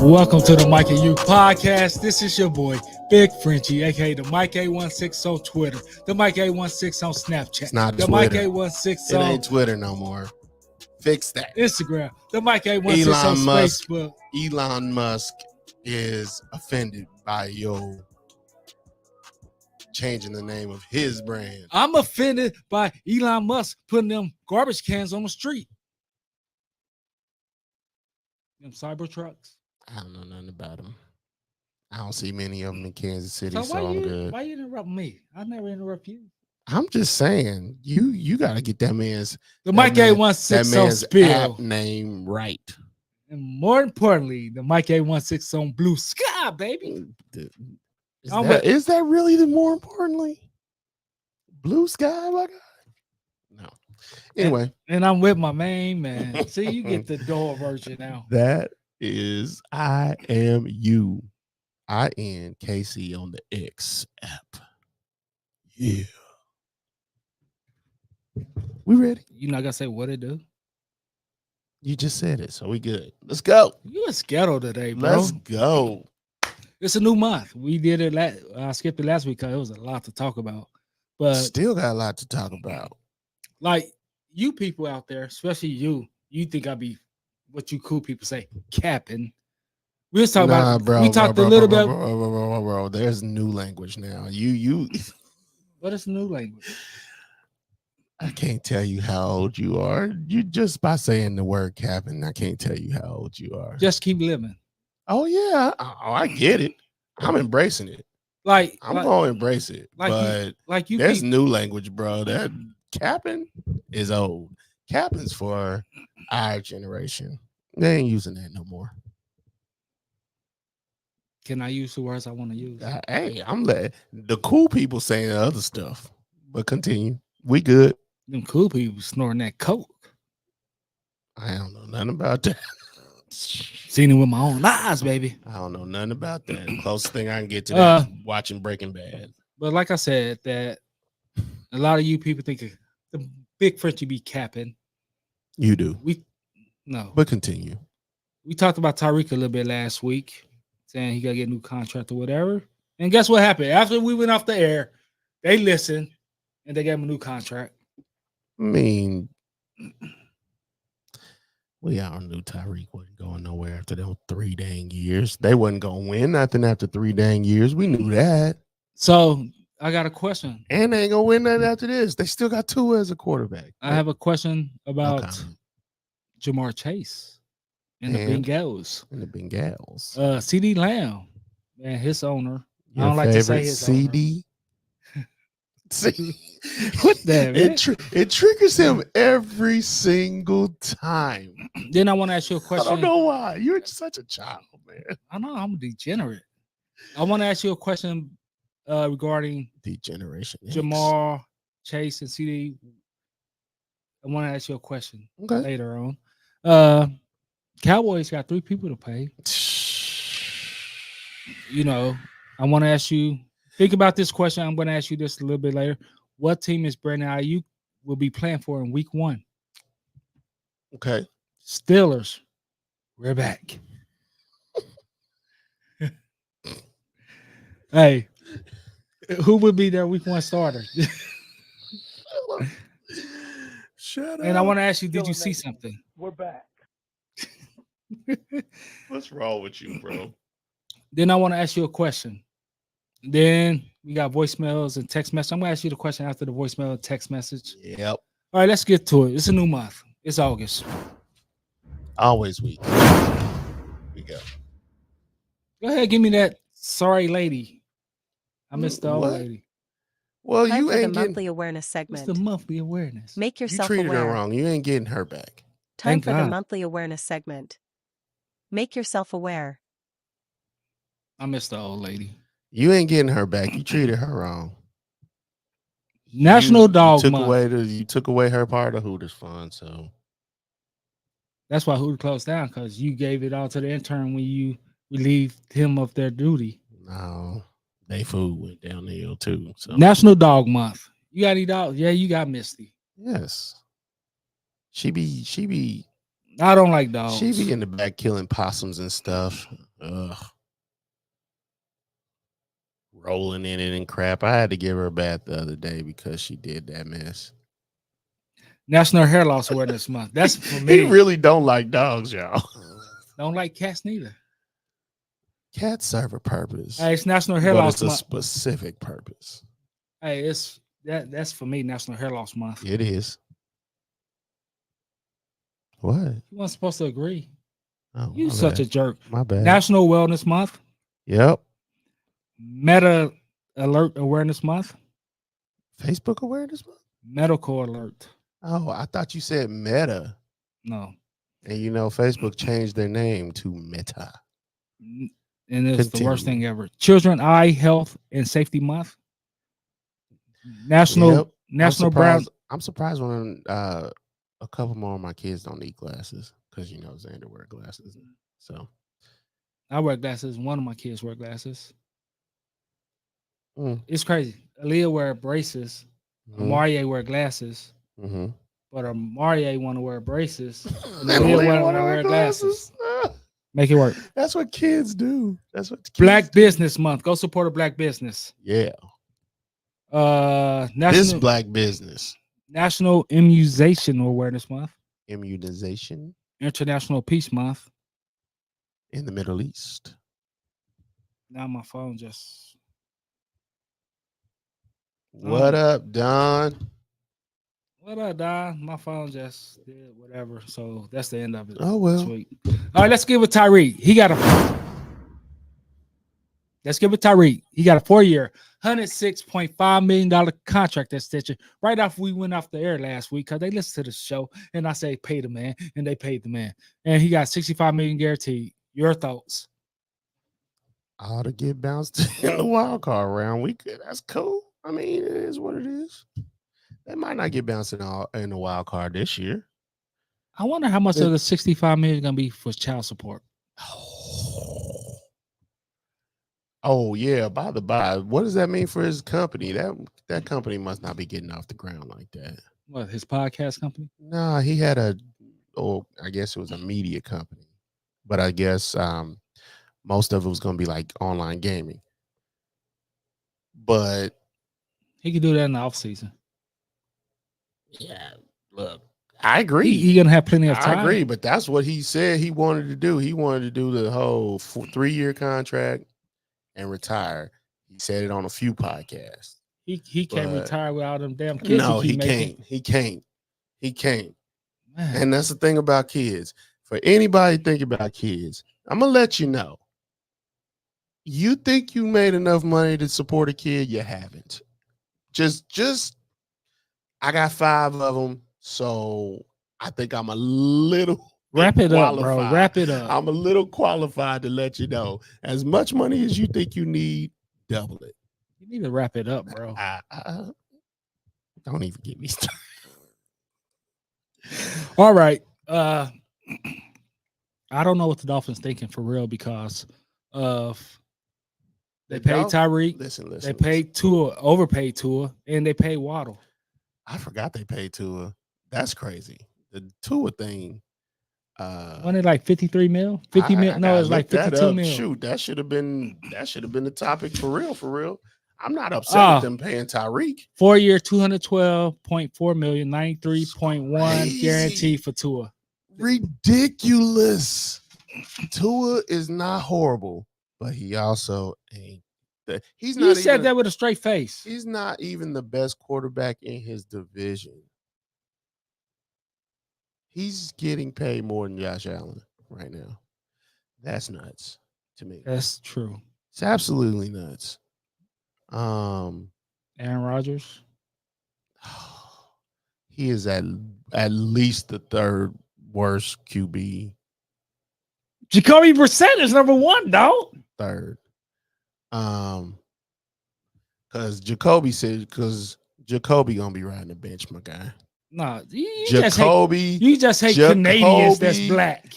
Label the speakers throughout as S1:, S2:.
S1: Welcome to the Mike and You podcast. This is your boy, Big Frenchie, aka the Mike A16 on Twitter, the Mike A16 on Snapchat,
S2: It's not
S1: the
S2: Twitter.
S1: Mike A16
S2: It
S1: on
S2: ain't Twitter no more. Fix that.
S1: Instagram, the Mike A16 on
S2: Elon Musk.
S1: Facebook.
S2: Elon Musk is offended by your changing the name of his brand.
S1: I'm offended by Elon Musk putting them garbage cans on the street. Them cyber trucks.
S2: I don't know nothing about them. I don't see many of them in Kansas City,
S1: So
S2: so I'm good.
S1: Why you interrupt me? I never interrupt you.
S2: I'm just saying, you got to get that man's
S1: Mike A16 on spill
S2: app name right.
S1: And more importantly, the Mike A16 on Blue Sky, baby.
S2: Is that really the more importantly? Blue Sky, my God? No. Anyway.
S1: And I'm with my main man. See, you get the door version now.
S2: That is I am you. INKC on the X app. Yeah. We ready?
S1: You not gonna say what it do?
S2: You just said it, so we good. Let's go.
S1: You a schedule today, bro.
S2: Let's go.
S1: It's a new month. We did it I skipped it last week because it was a lot to talk about. But
S2: still got a lot to talk about.
S1: Like you people out there, especially you think I be what you cool people say, capping. We was talking about
S2: bro,
S1: we talked a little bit.
S2: Bro, there's new language now. You
S1: What is new language?
S2: I can't tell you how old you are. You just by saying the word capping, I can't tell you how old you are.
S1: Just keep living.
S2: Oh yeah. I get it. I'm embracing it. I'm gonna embrace it. But there's new language, bro. That capping is old. Capping's for our generation. They ain't using that no more.
S1: Can I use the words I want to use?
S2: Hey, I'm letting the cool people saying other stuff. But continue. We good.
S1: Them cool people snoring that coke.
S2: I don't know nothing about that.
S1: Seen it with my own eyes, baby.
S2: I don't know nothing about that. The closest thing I can get to that is watching Breaking Bad.
S1: But like I said, that a lot of you people think the Big Frenchie be capping.
S2: You do.
S1: No.
S2: But continue.
S1: We talked about Tyreek a little bit last week, saying he got to get a new contract or whatever. And guess what happened? After we went off the air, they listened and they gave him a new contract.
S2: I mean, we all knew Tyreek wasn't going nowhere after those 3 dang years. They wasn't going to win nothing after 3 dang years. We knew that.
S1: So I got a question.
S2: And they ain't going to win nothing after this. They still got Tua as a quarterback.
S1: I have a question about Jamar Chase and the Bengals. CD Lamb and his owner.
S2: Your
S1: I don't like to say his
S2: CD.
S1: See, what that, man?
S2: It triggers him every single time.
S1: Then I want to ask you a question.
S2: I don't know why. You're such a child, man.
S1: I know I'm a degenerate. I want to ask you a question regarding
S2: degeneration.
S1: Jamar Chase and CD. I want to ask you a question later on. Cowboys got 3 people to pay. You know, I want to ask you. Think about this question. I'm going to ask you this a little bit later. What team is Brandon Ayuk will be playing for in week 1?
S2: Okay.
S1: Steelers. We're back. Hey, who would be their week 1 starter?
S2: Shut up.
S1: And I want to ask you, did you see something?
S3: We're back.
S2: What's wrong with you, bro?
S1: Then I want to ask you a question. Then we got voicemails and text message. I'm going to ask you the question after the voicemail and text message.
S2: Yep.
S1: All right, let's get to it. It's a new month. It's August.
S2: Always week. We go.
S1: Go ahead, give me that sorry lady. I missed the old lady.
S2: Well,
S4: Time
S2: you
S4: for
S2: ain't
S4: the
S2: getting
S4: monthly awareness segment.
S1: What's the monthly awareness?
S4: Make
S2: you
S4: yourself
S2: treated
S4: aware.
S2: her wrong. You ain't getting her back.
S4: Time
S1: Thank
S4: for
S1: God.
S4: the monthly awareness segment. Make yourself aware.
S1: I missed the old lady.
S2: You ain't getting her back. You treated her wrong.
S1: National Dog Month.
S2: You took away her part of Hooters fund, so
S1: that's why Hooters closed down, because you gave it all to the intern when you relieved him of their duty.
S2: no, they food went down the hill too. So
S1: National Dog Month. You got any dogs? Yeah, you got Misty.
S2: yes, she be
S1: I don't like dogs.
S2: she be in the back killing possums and stuff. Ugh. Rolling in it and crap. I had to give her a bath the other day because she did that mess.
S1: National Hair Loss Awareness Month. That's for me.
S2: He really don't like dogs, y'all.
S1: Don't like cats neither.
S2: Cats serve a purpose.
S1: Hey, it's National Hair Loss Month.
S2: It's a specific purpose.
S1: Hey, that's for me, National Hair Loss Month.
S2: It is. What?
S1: You weren't supposed to agree.
S2: Oh,
S1: you such a jerk.
S2: My bad.
S1: National Wellness Month.
S2: Yep.
S1: Meta Alert Awareness Month.
S2: Facebook Awareness Month?
S1: Medical Alert.
S2: Oh, I thought you said Meta.
S1: No.
S2: And Facebook changed their name to Meta.
S1: And it's the worst thing ever. Children Eye Health and Safety Month. National Brown.
S2: I'm surprised when a couple more of my kids don't need glasses because Xander wear glasses. So
S1: I wear glasses. One of my kids wear glasses. It's crazy. Aaliyah wear braces. Maria wear glasses. But Maria want to wear braces. And Aaliyah want to wear glasses. Make it work.
S2: That's what kids do. That's what
S1: Black Business Month. Go support a black business.
S2: Yeah. This black business.
S1: National Immunization Awareness Month.
S2: Immunization.
S1: International Peace Month.
S2: In the Middle East.
S1: Now my phone just.
S2: What up, Don?
S1: What up, Don? My phone just did whatever. So that's the end of it.
S2: Oh, well.
S1: This week. All right, let's give it Tyreek. Let's give it Tyreek. He got a 4-year, $106.5 million contract extension right after we went off the air last week because they listened to the show and I say pay the man and they paid the man. And he got $65 million guaranteed. Your thoughts?
S2: I ought to get bounced in the wild card round. That's cool. I mean, it is what it is. They might not get bounced in the wild card this year.
S1: I wonder how much of the $65 million is going to be for child support.
S2: Oh yeah, by the by, what does that mean for his company? That company must not be getting off the ground like that.
S1: What, his podcast company?
S2: Nah, he had I guess it was a media company, but I guess most of it was going to be like online gaming. But
S1: he could do that in the off season.
S2: Yeah, look, I agree.
S1: He's going to have plenty of time.
S2: I agree, but that's what he said he wanted to do. He wanted to do the whole 3-year contract and retire. He said it on a few podcasts.
S1: He can't retire without them damn kids.
S2: No, he can't. He can't. Man. And that's the thing about kids. For anybody thinking about kids, I'm going to let you know. You think you made enough money to support a kid? You haven't. Just I got 5 of them, so I think I'm a little
S1: wrap it up, bro. Wrap it up.
S2: I'm a little qualified to let you know. As much money as you think you need, double it.
S1: You need to wrap it up, bro.
S2: Don't even get me started.
S1: All right. I don't know what the Dolphins thinking for real because of they paid Tyreek.
S2: Listen.
S1: They paid Tua, overpaid Tua, and they paid Waddle.
S2: I forgot they paid Tua. That's crazy. The Tua thing.
S1: Wasn't it like 53 mil? 50 mil? No, it was like 52 mil.
S2: Shoot, that should have been the topic for real. I'm not upset with them paying Tyreek.
S1: 4-year, $212.4 million, 93.1 guarantee for Tua.
S2: Ridiculous. Tua is not horrible, but he also ain't.
S1: He said that with a straight face.
S2: He's not even the best quarterback in his division. He's getting paid more than Josh Allen right now. That's nuts to me.
S1: That's true.
S2: It's absolutely nuts.
S1: Aaron Rodgers.
S2: He is at least the 3rd worst QB.
S1: Jacoby Brissett is number 1, dog.
S2: 3rd. Because Jacoby gonna be riding the bench, my guy.
S1: Nah, you
S2: Jacoby.
S1: Just hate Canadians that's black.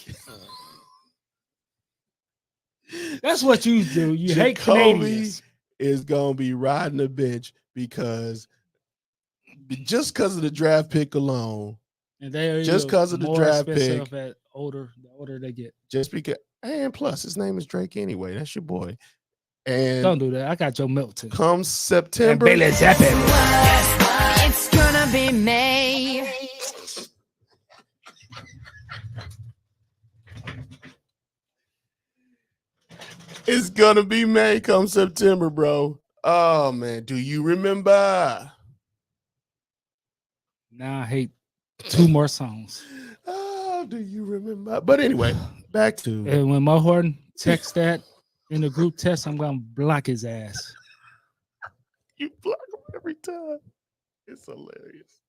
S1: That's what you do. You hate Canadians.
S2: Is gonna be riding the bench because of the draft pick alone.
S1: And they are
S2: just because of the draft pick.
S1: The older they get.
S2: Just because And plus, his name is Drake anyway. That's your boy. And
S1: don't do that. I got Joe Milton.
S2: Come September,
S1: and Bailey Zappa.
S3: It's gonna be May.
S2: It's gonna be May come September, bro. Oh man, do you remember?
S1: Now I hate 2 more songs.
S2: Oh, do you remember? But anyway, back to
S1: and when Mo Horton texts that in the group text, I'm gonna block his ass.
S2: You block him every time. It's hilarious.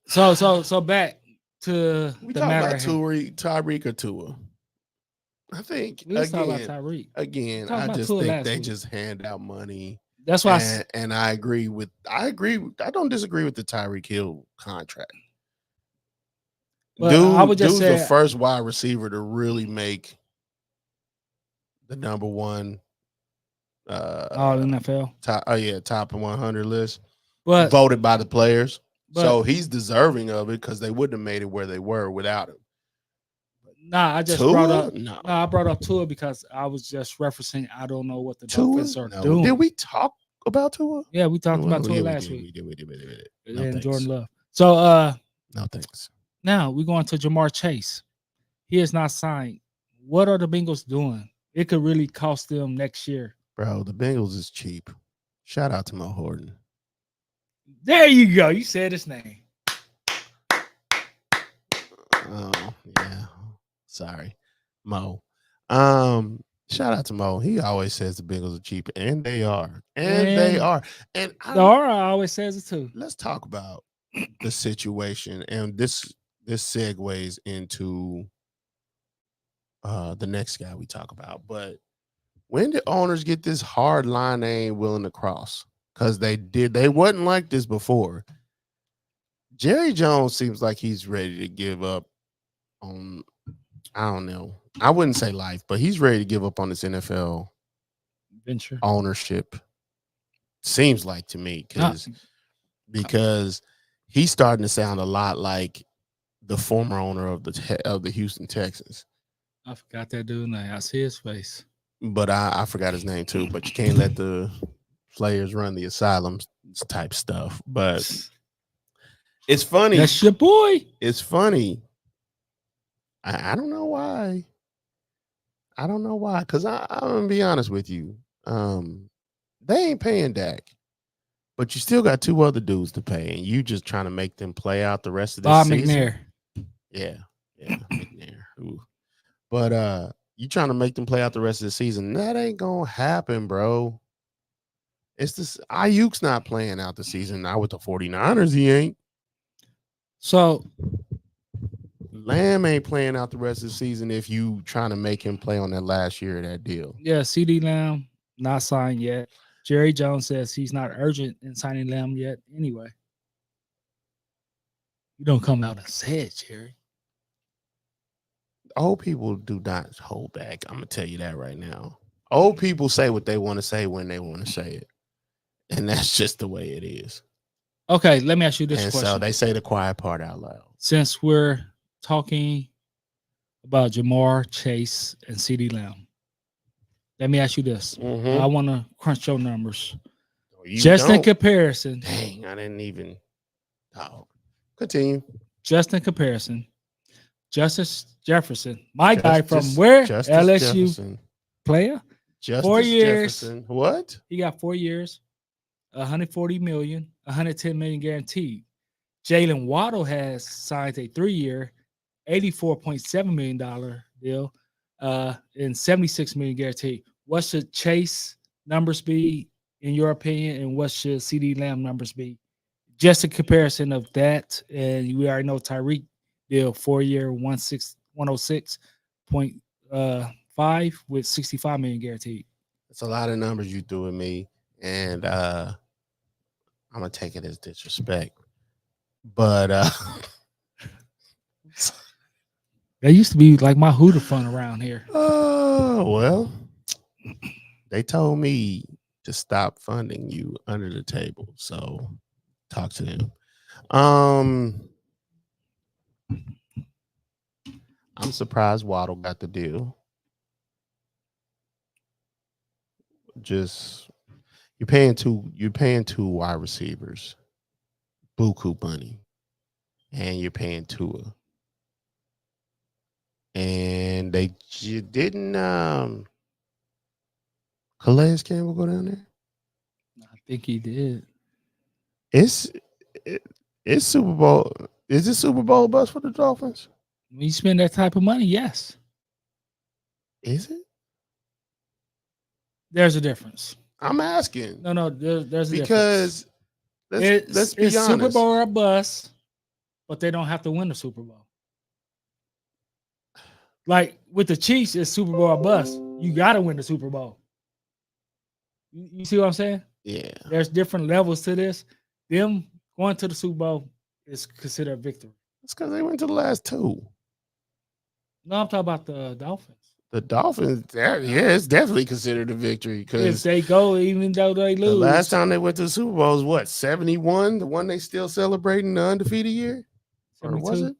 S1: So back to
S2: we
S1: the
S2: talk
S1: matter
S2: about Tyreek or Tua. I think
S1: let's talk about Tyreek.
S2: Again, I just think they just hand out money.
S1: That's why
S2: I agree. I don't disagree with the Tyreek Hill contract.
S1: I would just say
S2: the first wide receiver to really make the number one
S1: all NFL.
S2: Top 100 list.
S1: But
S2: voted by the players. So he's deserving of it because they wouldn't have made it where they were without him.
S1: Nah, I just brought up Tua because I was just referencing. I don't know what the Dolphins are doing.
S2: Did we talk about Tua?
S1: Yeah, we talked about Tua last week.
S2: We did.
S1: No, and Jordan Love. So
S2: no thanks.
S1: Now we're going to Jamar Chase. He is not signed. What are the Bengals doing? It could really cost them next year.
S2: Bro, the Bengals is cheap. Shout out to Mo Horton.
S1: There you go. You said his name.
S2: Oh, yeah. Sorry, Mo. Shout out to Mo. He always says the Bengals are cheap, and they are. And they are. And
S1: Laura always says it too.
S2: Let's talk about the situation, and this segues into the next guy we talk about. But when did owners get this hard line they ain't willing to cross? Because they wasn't like this before. Jerry Jones seems like he's ready to give up on, I don't know. I wouldn't say life, but he's ready to give up on this NFL
S1: venture
S2: ownership. Seems like to me because he's starting to sound a lot like the former owner of the Houston Texans.
S1: I forgot that dude's name. I see his face,
S2: but I forgot his name too. But you can't let the players run the asylum type stuff. But it's funny.
S1: That's your boy.
S2: It's funny. I don't know why. I don't know why. Because I'm gonna be honest with you. They ain't paying Dak. But you still got 2 other dudes to pay, and you just trying to make them play out the rest of this season.
S1: McNair.
S2: Yeah, McNair. Ooh. But you trying to make them play out the rest of the season. That ain't gonna happen, bro. It's this Ayuk's not playing out the season. Now with the 49ers, he ain't.
S1: So
S2: Lamb ain't playing out the rest of the season if you trying to make him play on that last year of that deal.
S1: Yeah, CeeDee Lamb not signed yet. Jerry Jones says he's not urgent in signing Lamb yet. Anyway, you don't come out and say it, Jerry.
S2: Old people do not hold back. I'm gonna tell you that right now. Old people say what they want to say when they want to say it, and that's just the way it is.
S1: Okay, let me ask you this question.
S2: So they say the quiet part out loud.
S1: Since we're talking about Jamar Chase and CeeDee Lamb, let me ask you this. I want to crunch your numbers. In comparison.
S2: Dang, I didn't even. Oh, continue.
S1: Just in comparison, Justice Jefferson, guy from where?
S2: Justice
S1: LSU
S2: Jefferson.
S1: Player.
S2: Justice
S1: 4 years.
S2: Jefferson. What?
S1: He got 4 years, $140 million, $110 million guaranteed. Jalen Waddle has signed a 3-year, $84.7 million deal, and $76 million guaranteed. What should Chase numbers be, in your opinion, and what should CeeDee Lamb numbers be? Just a comparison of that, and we already know Tyreek deal 4-year, 106.5 with $65 million guaranteed.
S2: It's a lot of numbers you threw at me, and I'm gonna take it as disrespect. But
S1: that used to be like my Hooter fun around here.
S2: Oh, well, they told me to stop funding you under the table. So talk to them. I'm I'm surprised Waddle got the deal. Just you're paying two wide receivers, Buku Bunny, and you're paying Tua. And you didn't Calais Campbell go down there?
S1: I think he did.
S2: It's Super Bowl. Is it Super Bowl bust for the Dolphins?
S1: When you spend that type of money, yes.
S2: Is it?
S1: There's a difference.
S2: I'm asking.
S1: No, there's a
S2: difference. Because let's be honest.
S1: Super Bowl or a bust, but they don't have to win the Super Bowl. Like with the Chiefs, it's Super Bowl or bust. You got to win the Super Bowl. You see what I'm saying?
S2: Yeah.
S1: There's different levels to this. Them going to the Super Bowl is considered a victory.
S2: It's because they went to the last two.
S1: No, I'm talking about the Dolphins.
S2: The Dolphins, it's definitely considered a victory because
S1: if they go, even though they lose.
S2: The last time they went to the Super Bowl was what, 71? The one they still celebrating the undefeated year? 72? Or was it?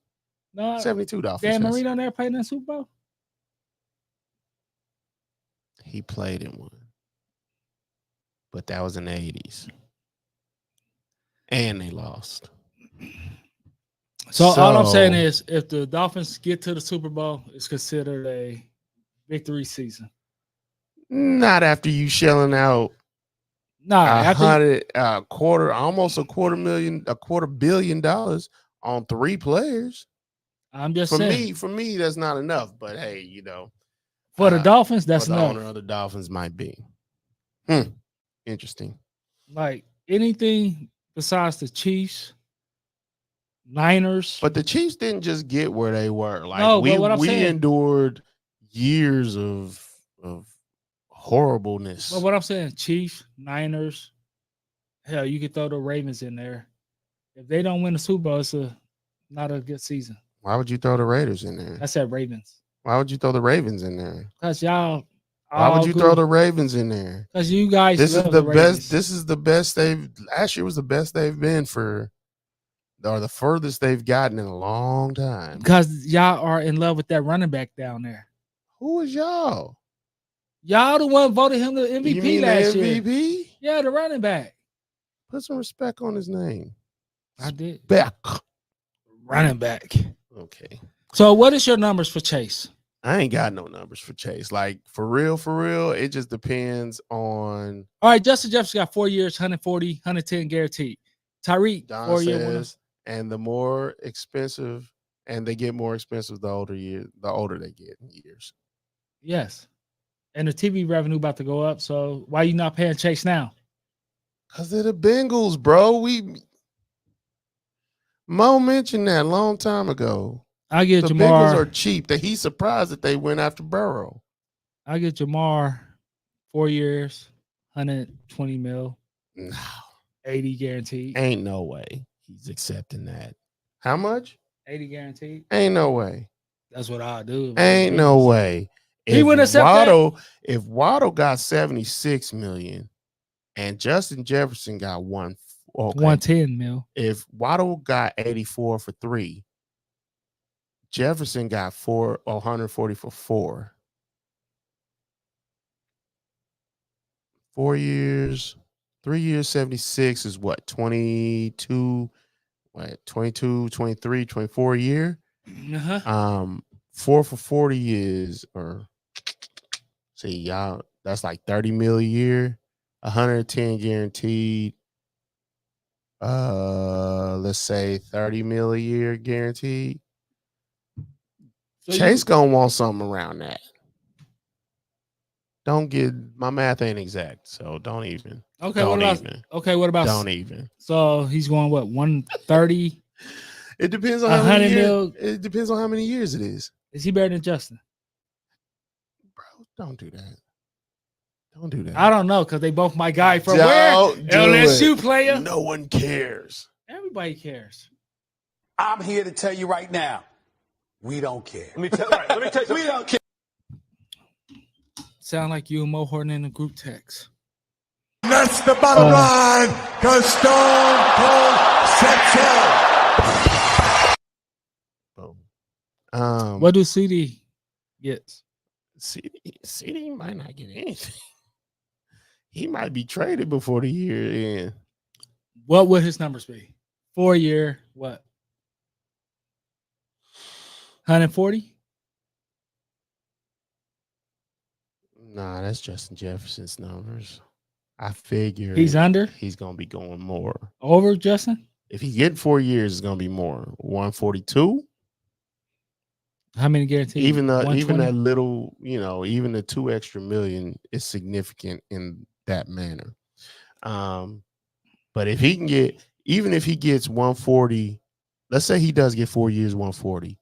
S1: No,
S2: 72 Dolphins.
S1: Dan Marino never played in the Super Bowl?
S2: He played in one. But that was in the 80s. And they lost.
S1: So all I'm saying is if the Dolphins get to the Super Bowl, it's considered a victory season.
S2: Not after you shelling out almost a quarter billion dollars on 3 players.
S1: I'm just saying.
S2: For me, that's not enough. But hey,
S1: for the Dolphins, that's enough.
S2: The owner of the Dolphins might be. Interesting.
S1: Like anything besides the Chiefs, Niners.
S2: But the Chiefs didn't just get where they were. Like
S1: no,
S2: we endured years of horribleness.
S1: But what I'm saying, Chiefs, Niners, hell, you could throw the Ravens in there. If they don't win the Super Bowl, it's not a good season.
S2: Why would you throw the Raiders in there?
S1: I said Ravens.
S2: Why would you throw the Ravens in there?
S1: Because y'all.
S2: Why would you throw the Ravens in there?
S1: Because you guys.
S2: This is the best. This is the best last year was the best they've been or the furthest they've gotten in a long time.
S1: Because y'all are in love with that running back down there.
S2: Who is y'all?
S1: Y'all the one voted him the MVP
S2: you mean
S1: last
S2: the MVP?
S1: Year. Yeah, the running back.
S2: Put some respect on his name.
S1: I did.
S2: Back.
S1: Running back.
S2: Okay.
S1: So what is your numbers for Chase?
S2: I ain't got no numbers for Chase. Like, for real, it just depends on.
S1: All right, Justin Jefferson got 4 years, 140, 110 guaranteed. Tyreek, 4 years.
S2: And the more expensive, and they get more expensive the older they get in years.
S1: Yes. And the TV revenue about to go up. So why you not paying Chase now?
S2: Because they're the Bengals, bro. Mo mentioned that a long time ago.
S1: I get
S2: the
S1: Jamar.
S2: Bengals are cheap. He's surprised that they went after Burrow.
S1: I get Jamar 4 years, 120 mil.
S2: No.
S1: 80 guaranteed.
S2: Ain't no way he's accepting that. How much?
S1: 80 guaranteed.
S2: Ain't no way.
S1: That's what I do.
S2: Ain't no way.
S1: He wouldn't accept that.
S2: If Waddle got 76 million and Justin Jefferson got
S1: 110 mil.
S2: If Waddle got 84 for 3, Jefferson got 140 for 4. 4 years, 3 years, 76 is what? 22, 23, 24 a year. 4 for 40 is, y'all, that's like 30 mil a year, 110 guaranteed. Let's say 30 mil a year guaranteed. So Chase gonna want something around that. My math ain't exact, so don't even.
S1: Okay, what about?
S2: Don't even.
S1: So he's going what, 130?
S2: It depends on how many years. It depends on how many years it is.
S1: Is he better than Justin?
S2: Bro, don't do that. Don't do that.
S1: I don't know, because they both my guy from where? LSU player.
S2: No one cares.
S1: Everybody cares.
S5: I'm here to tell you right now, we don't care.
S6: Let me tell you,
S5: we don't care.
S1: Sound like you and Mo Horton in a group text.
S6: That's the bottom line, because Stone Cold said so.
S2: Boom.
S1: What do CD get?
S2: CD might not get anything. He might be traded before the year ends.
S1: What would his numbers be? 4 year, what? 140?
S2: Nah, that's Justin Jefferson's numbers. I figure
S1: he's under.
S2: He's gonna be going more
S1: over Justin.
S2: If he get 4 years, it's gonna be more. 142.
S1: How many guaranteed?
S2: Even that little, even the 2 extra million is significant in that manner. But if he can get, even if he gets 140, let's say he does get 4 years, 140,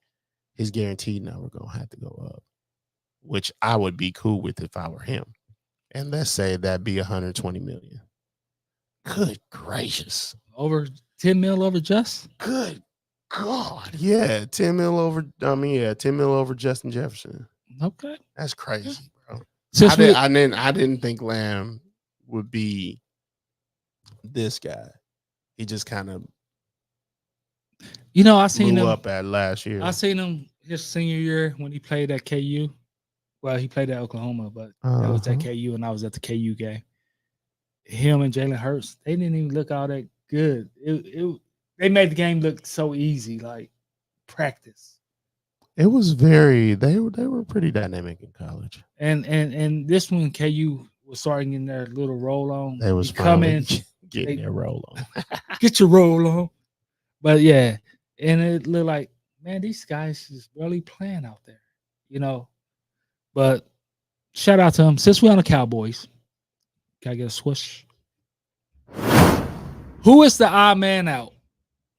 S2: his guaranteed number gonna have to go up, which I would be cool with if I were him. And let's say that'd be 120 million. Good gracious.
S1: Over 10 mil over Just?
S2: Good God. Yeah, 10 mil over, 10 mil over Justin Jefferson.
S1: Okay.
S2: That's crazy, bro. I didn't think Lamb would be this guy. He just kind of
S1: I seen him
S2: up at last year.
S1: I seen him his senior year when he played at KU. Well, he played at Oklahoma, but that was at KU, and I was at the KU game. Him and Jalen Hurts, they didn't even look all that good. They made the game look so easy, like practice.
S2: It was they were pretty dynamic in college.
S1: And this one, KU was starting in their little roll on.
S2: They was
S1: coming,
S2: getting their roll on.
S1: Get your roll on. But yeah, and it looked like, man, these guys just really playing out there, But shout out to them. Since we're on the Cowboys, can I get a swoosh? Who is the odd man out?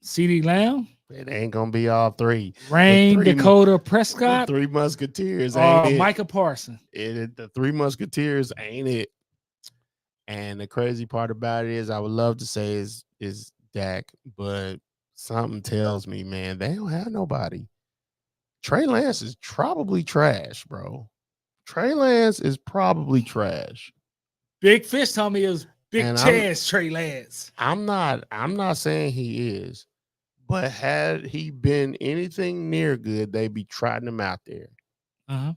S1: CeeDee Lamb?
S2: It ain't gonna be all three.
S1: Rain, Dakota Prescott,
S2: the 3 Musketeers,
S1: ain't it? Micah Parsons.
S2: The 3 Musketeers ain't it. And the crazy part about it is, I would love to say is Dak, but something tells me, man, they don't have nobody. Trey Lance is probably trash, bro. Trey Lance is probably trash.
S1: Big Fish told me it was big chance Trey Lance.
S2: I'm not saying he is, but had he been anything near good, they'd be trotting him out there. That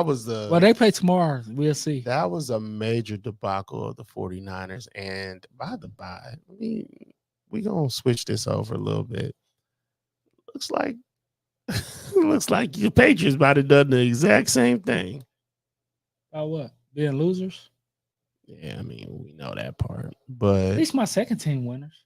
S2: was
S1: well, they play tomorrow. We'll see.
S2: That was a major debacle of the 49ers. And by the by, we're gonna switch this over a little bit. Looks like your Patriots might have done the exact same thing.
S1: About what? Being losers?
S2: Yeah, we know that part. But
S1: at least my second team winners.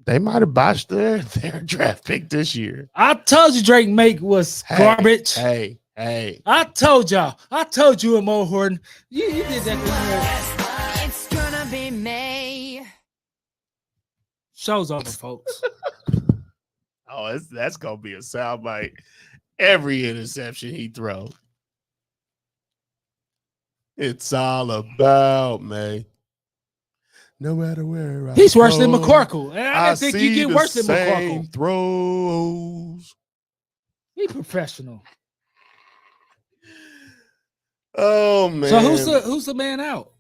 S2: They might have botched their draft pick this year.
S1: I told you Drake Make was garbage.
S2: Hey.
S1: I told y'all. I told you, Mo Horton. You did that.
S3: It's gonna be May.
S1: Show's over, folks.
S2: Oh, that's gonna be a soundbite. Every interception he throws. It's all about May. No matter where
S1: he's worse than McCorkle. And I didn't think you get worse than McCorkle.
S2: Throws.
S1: Be professional.
S2: Oh man.
S1: So who's the man out?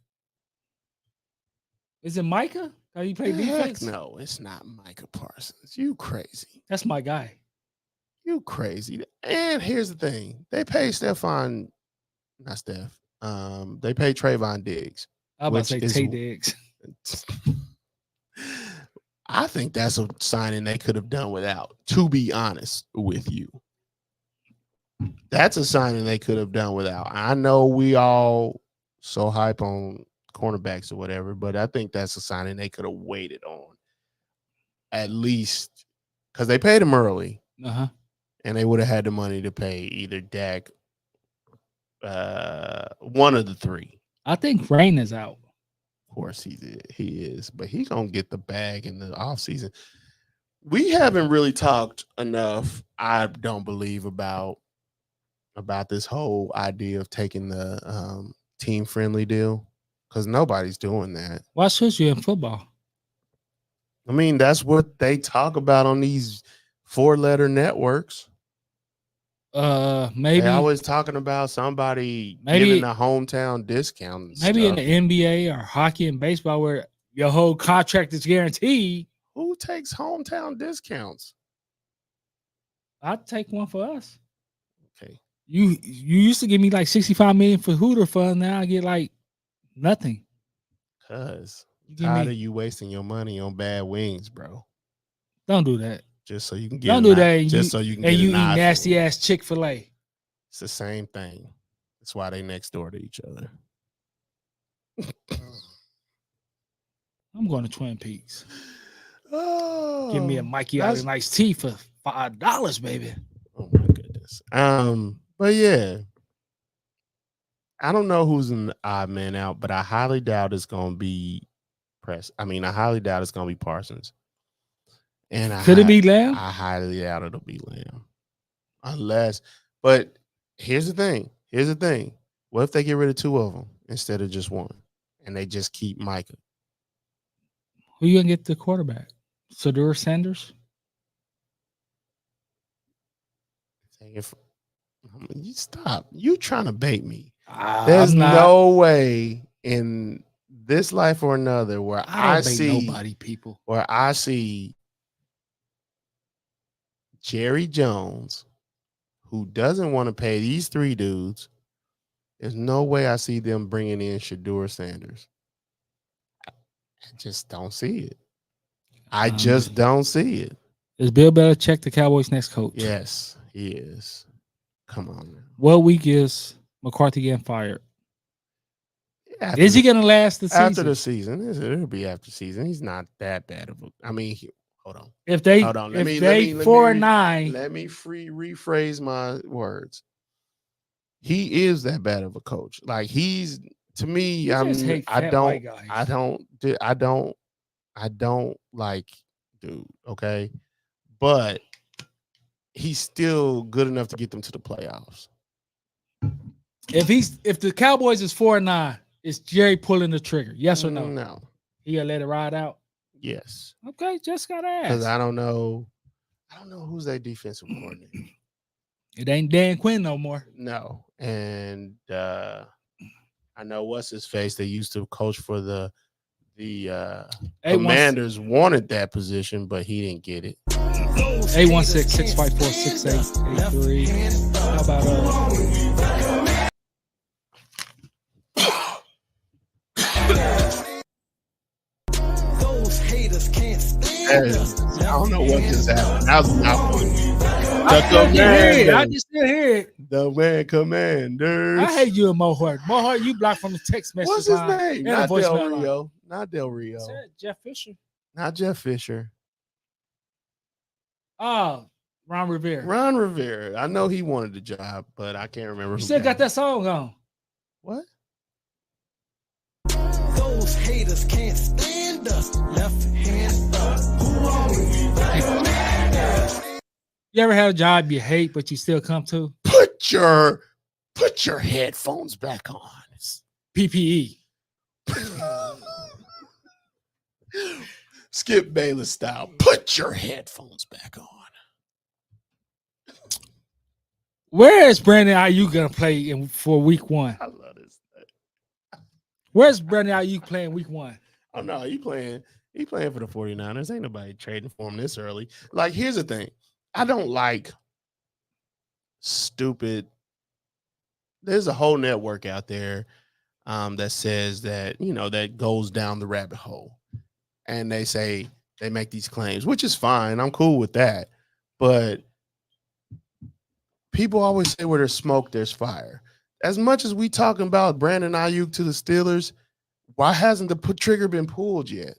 S1: Is it Micah? How you play defense?
S2: No, it's not Micah Parsons. You crazy.
S1: That's my guy.
S2: You crazy. And here's the thing. They pay they pay Trayvon Diggs.
S1: I was about to say Tay Diggs.
S2: I think that's a signing they could have done without, to be honest with you. That's a signing they could have done without. I know we all so hype on cornerbacks or whatever, but I think that's a signing they could have waited on. At least because they paid him early. And they would have had the money to pay either Dak, one of the three.
S1: I think Rain is out.
S2: Of course he is, but he's gonna get the bag in the offseason. We haven't really talked enough, I don't believe, about this whole idea of taking the team-friendly deal, because nobody's doing that.
S1: Why should you in football?
S2: That's what they talk about on these 4-letter networks.
S1: Maybe
S2: they're always talking about somebody giving a hometown discount.
S1: Maybe in the NBA or hockey and baseball, where your whole contract is guaranteed.
S2: Who takes hometown discounts?
S1: I'd take one for us.
S2: Okay.
S1: You used to give me like $65 million for Hooter Fund. Now I get like nothing.
S2: Cause tired of you wasting your money on bad wings, bro.
S1: Don't do that.
S2: Just so you can get.
S1: Don't do that.
S2: So you can get. And
S1: you eat nasty ass Chick-fil-A.
S2: It's the same thing. That's why they next door to each other.
S1: I'm going to Twin Peaks.
S2: Oh,
S1: give me a Mikey Island iced tea for $5, baby.
S2: Oh my goodness. But yeah, I don't know who's an odd man out, but I highly doubt it's going to be I highly doubt it's going to be Parsons. And
S1: could it be Lamb?
S2: I highly doubt it'll be Lamb, but here's the thing. What if they get rid of 2 of them instead of just 1, and they just keep Micah?
S1: Who you gonna get the quarterback? Shedeur Sanders?
S2: You stop. You trying to bait me. There's no way in this life or another where I see
S1: nobody, people.
S2: Where I see Jerry Jones, who doesn't want to pay these 3 dudes. There's no way I see them bringing in Shedeur Sanders. I just don't see it. I just don't see it.
S1: Is Bill Belichick the Cowboys' next coach?
S2: Yes, he is. Come on now.
S1: What week is McCarthy getting fired? Is he going to last the season?
S2: After the season. It'll be after the season. He's not that bad of a... hold on.
S1: Hold on. Let me 4-9.
S2: Let me rephrase my words. He is that bad of a coach. Like he's to me. I don't like dude. Okay, but he's still good enough to get them to the playoffs.
S1: If the Cowboys is 4-9, is Jerry pulling the trigger? Yes or no?
S2: No.
S1: He gonna let it ride out?
S2: Yes.
S1: Okay, just gotta ask.
S2: Because I don't know who's their defensive coordinator.
S1: It ain't Dan Quinn no more.
S2: No. And I know what's his face. They used to coach for the Commanders wanted that position, but he didn't get it.
S1: 816-654-6883. How about
S6: Those haters can't stand us.
S2: I don't know what just happened. That was not funny.
S1: I just still hear it.
S2: The man Commanders.
S1: I hate you and Mohart. Mohart, you blocked from the text message.
S2: What's his name? Not Del Rio.
S1: Line.
S2: Not Del Rio.
S1: Jeff Fisher.
S2: Not Jeff Fisher.
S1: Oh, Ron Rivera.
S2: Ron Rivera. I know he wanted the job, but I can't remember.
S1: You still got that song on.
S2: What?
S6: Those haters can't stand us. Left hand up.
S1: You ever had a job you hate, but you still come to?
S2: Put your headphones back on.
S1: PPE.
S2: Skip Bayless style. Put your headphones back on.
S1: Where is Brandon Ayuk gonna play for week 1?
S2: I love this thing.
S1: Where's Brandon Ayuk playing week 1?
S2: Oh no, he playing for the 49ers. Ain't nobody trading for him this early. Like, here's the thing. I don't like stupid. There's a whole network out there that says that, that goes down the rabbit hole. And they say they make these claims, which is fine. I'm cool with that. But people always say where there's smoke, there's fire. As much as we talking about Brandon Ayuk to the Steelers, why hasn't the trigger been pulled yet?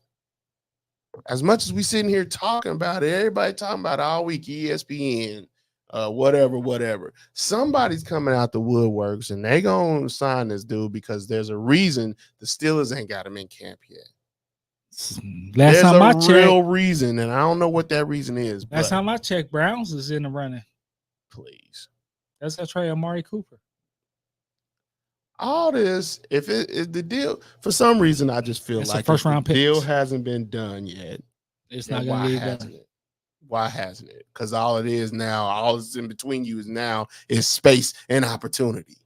S2: As much as we sitting here talking about it, everybody talking about it all week, ESPN, whatever. Somebody's coming out the woodworks and they gonna sign this dude because there's a reason the Steelers ain't got him in camp yet.
S1: Last time I checked,
S2: real reason, and I don't know what that reason is.
S1: Last time I checked, Browns is in the running.
S2: Please,
S1: that's a trade Amari Cooper.
S2: All this, if the deal, for some reason, I just feel like
S1: first round pick
S2: deal hasn't been done yet.
S1: It's not going to be done.
S2: Why hasn't it? Because all it is now, all that's in between you is space and opportunity.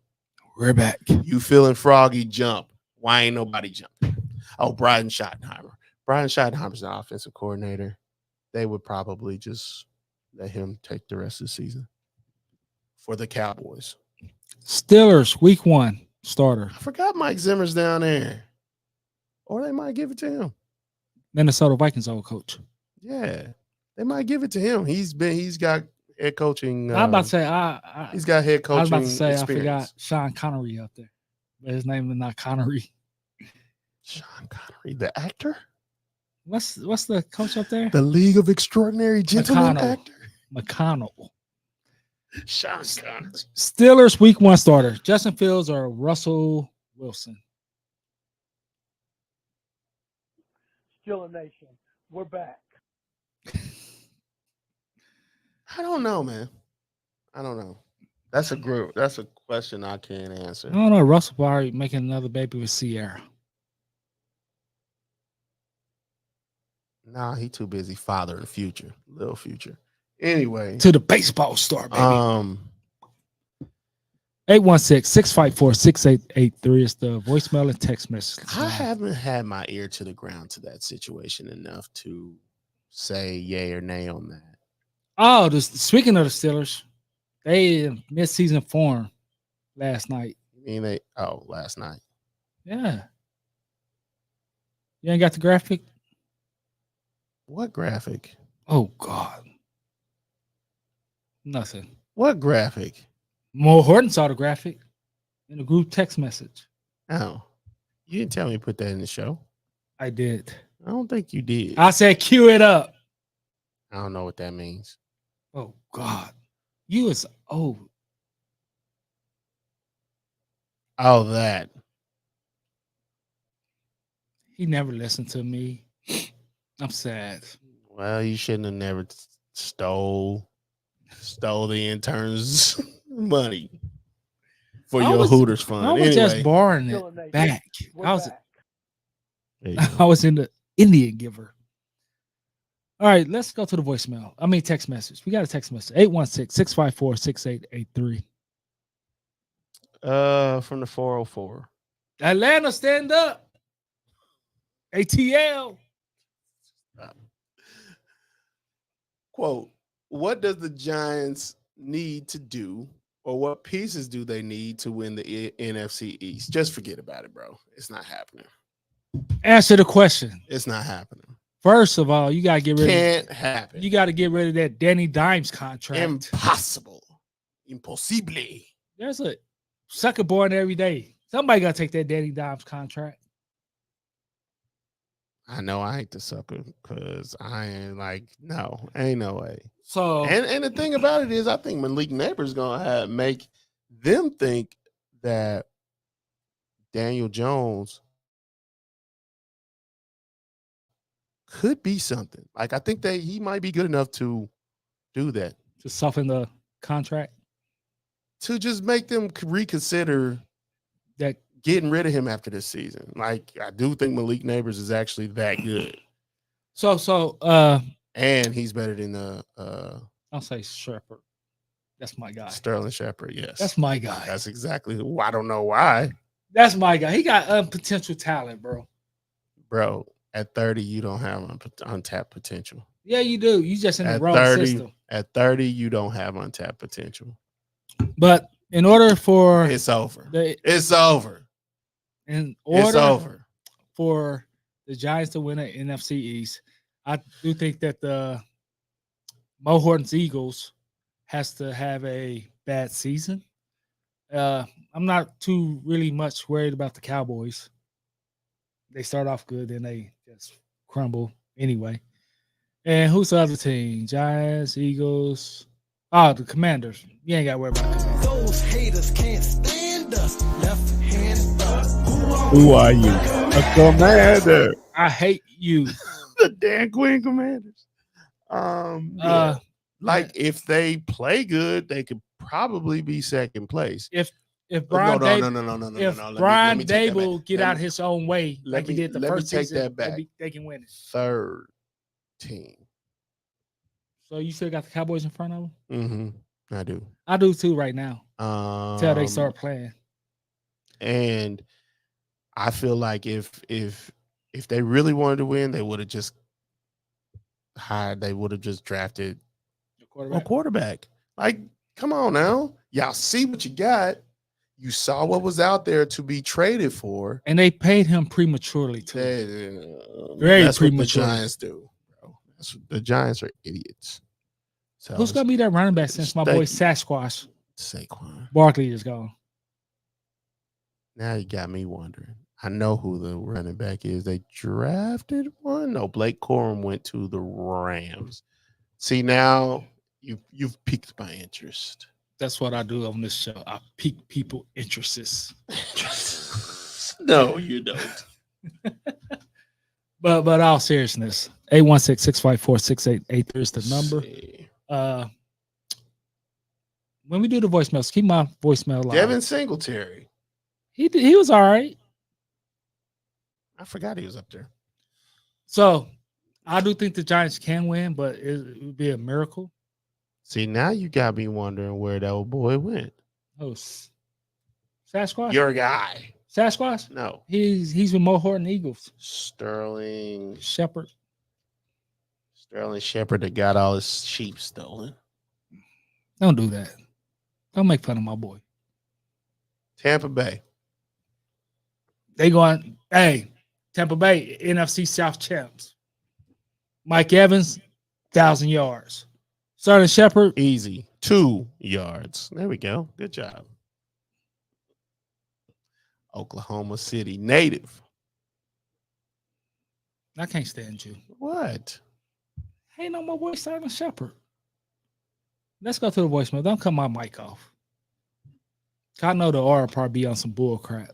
S1: We're back.
S2: You feeling froggy? Jump. Why ain't nobody jumping? Oh, Brian Schottenheimer. Brian Schottenheimer's an offensive coordinator. They would probably just let him take the rest of the season for the Cowboys.
S1: Steelers, week 1 starter.
S2: I forgot Mike Zimmer's down there. Or they might give it to him.
S1: Minnesota Vikings old coach.
S2: Yeah. They might give it to him. He's got head coaching.
S1: I'm about to say
S2: he's got head coaching.
S1: I was about to say
S2: experience.
S1: I forgot Sean Connery up there. But his name is not Connery.
S2: Sean Connery, the actor?
S1: What's the coach up there?
S2: The League of Extraordinary Gentlemen actor.
S1: McConnell.
S2: Sean Connery.
S1: Steelers week 1 starter. Justin Fields or Russell Wilson?
S7: Steeler Nation, we're back.
S2: I don't know, man. I don't know. That's a question I can't answer.
S1: I don't know. Russell probably making another baby with Sierra.
S2: Nah, he too busy fathering future, little future. Anyway,
S1: to the baseball star, baby. 816-654-6883 is the voicemail and text message.
S2: I haven't had my ear to the ground to that situation enough to say yay or nay on that.
S1: Oh, speaking of the Steelers, they mid-season form last night.
S2: You mean last night?
S1: Yeah. You ain't got the graphic?
S2: What graphic?
S1: Oh, God. Nothing.
S2: What graphic?
S1: Mo Horton saw the graphic in a group text message.
S2: Oh. You didn't tell me to put that in the show.
S1: I did.
S2: I don't think you did.
S1: I said cue it up.
S2: I don't know what that means.
S1: Oh, God. You is old.
S2: Oh, that.
S1: He never listened to me. I'm sad.
S2: Well, you shouldn't have never stole the interns' money for your Hooters fund.
S1: I was just borrowing it back. I was in the Indian giver. All right, let's go to the voicemail. Text message. We got a text message. 816-654-6883.
S2: From the 404.
S1: Atlanta, stand up. ATL.
S2: Quote, what does the Giants need to do, or what pieces do they need to win the NFC East? Just forget about it, bro. It's not happening.
S1: Answer the question.
S2: It's not happening.
S1: First of all, you got to get rid
S2: Can't happen.
S1: You got to get rid of that Danny Dimes contract.
S2: Impossible. Impossible.
S1: There's a sucker born every day. Somebody got to take that Danny Dimes contract.
S2: I know I hate the sucker because I ain't no, ain't no way.
S1: So
S2: and the thing about it is, I think Malik Neighbors gonna make them think that Daniel Jones could be something. I think that he might be good enough to do that.
S1: To soften the contract?
S2: To just make them reconsider
S1: that
S2: getting rid of him after this season. I do think Malik Neighbors is actually that good. And he's better than
S1: I'll say Shepard. That's my guy.
S2: Sterling Shepard, yes.
S1: That's my guy.
S2: That's exactly who. I don't know why.
S1: That's my guy. He got potential talent, bro.
S2: Bro, at 30, you don't have untapped potential.
S1: Yeah, you do. You just in the wrong system.
S2: At 30, you don't have untapped potential.
S1: But in order for
S2: it's over. It's over.
S1: In order for the Giants to win an NFC East, I do think that the Mo Horton's Eagles has to have a bad season. I'm not too really much worried about the Cowboys. They start off good, then they just crumble anyway. And who's the other team? Giants, Eagles. Oh, the Commanders. You ain't got to worry about that.
S8: Those haters can't stand us. Left hand up.
S2: Who are you? A commander.
S1: I hate you.
S2: The Dan Quinn Commanders. Yeah. If they play good, they could probably be second place.
S1: If Brian Dable get out his own way like he did the first season,
S2: that back.
S1: They can win it.
S2: Third team.
S1: So you still got the Cowboys in front of them?
S2: Mm-hmm. I do.
S1: I do too right now. Until they start playing.
S2: And I feel like if they really wanted to win, they would have just drafted quarterback. Like, come on now. Y'all see what you got. You saw what was out there to be traded for.
S1: And they paid him prematurely, too.
S2: That's what the Giants do, bro. The Giants are idiots. So
S1: who's going to be that running back since my boy Sasquatch?
S2: Saquon.
S1: Barkley is gone.
S2: Now you got me wondering. I know who the running back is. They drafted one. No, Blake Corum went to the Rams. See, now you've piqued my interest.
S1: That's what I do on this show. I pique people interests.
S2: No, you don't.
S1: But all seriousness, 816-654-6883 is the number. When we do the voicemails, keep my voicemail live.
S2: Devin Singletary.
S1: He was all right.
S2: I forgot he was up there.
S1: So I do think the Giants can win, but it would be a miracle.
S2: See, now you got me wondering where that old boy went.
S1: Oh, Sasquatch?
S2: Your guy.
S1: Sasquatch?
S2: No.
S1: He's with Mo Horton Eagles.
S2: Sterling
S1: Shepard
S2: that got all his sheep stolen.
S1: Don't do that. Don't make fun of my boy.
S2: Tampa Bay.
S1: They going, hey, Tampa Bay, NFC South champs. Mike Evans, 1,000 yards. Sterling Shepard.
S2: Easy. 2 yards. There we go. Good job. Oklahoma City native.
S1: I can't stand you.
S2: What?
S1: Hey, no, my boy Sterling Shepard. Let's go to the voicemail. Don't cut my mic off. I know the R probably be on some bull crap.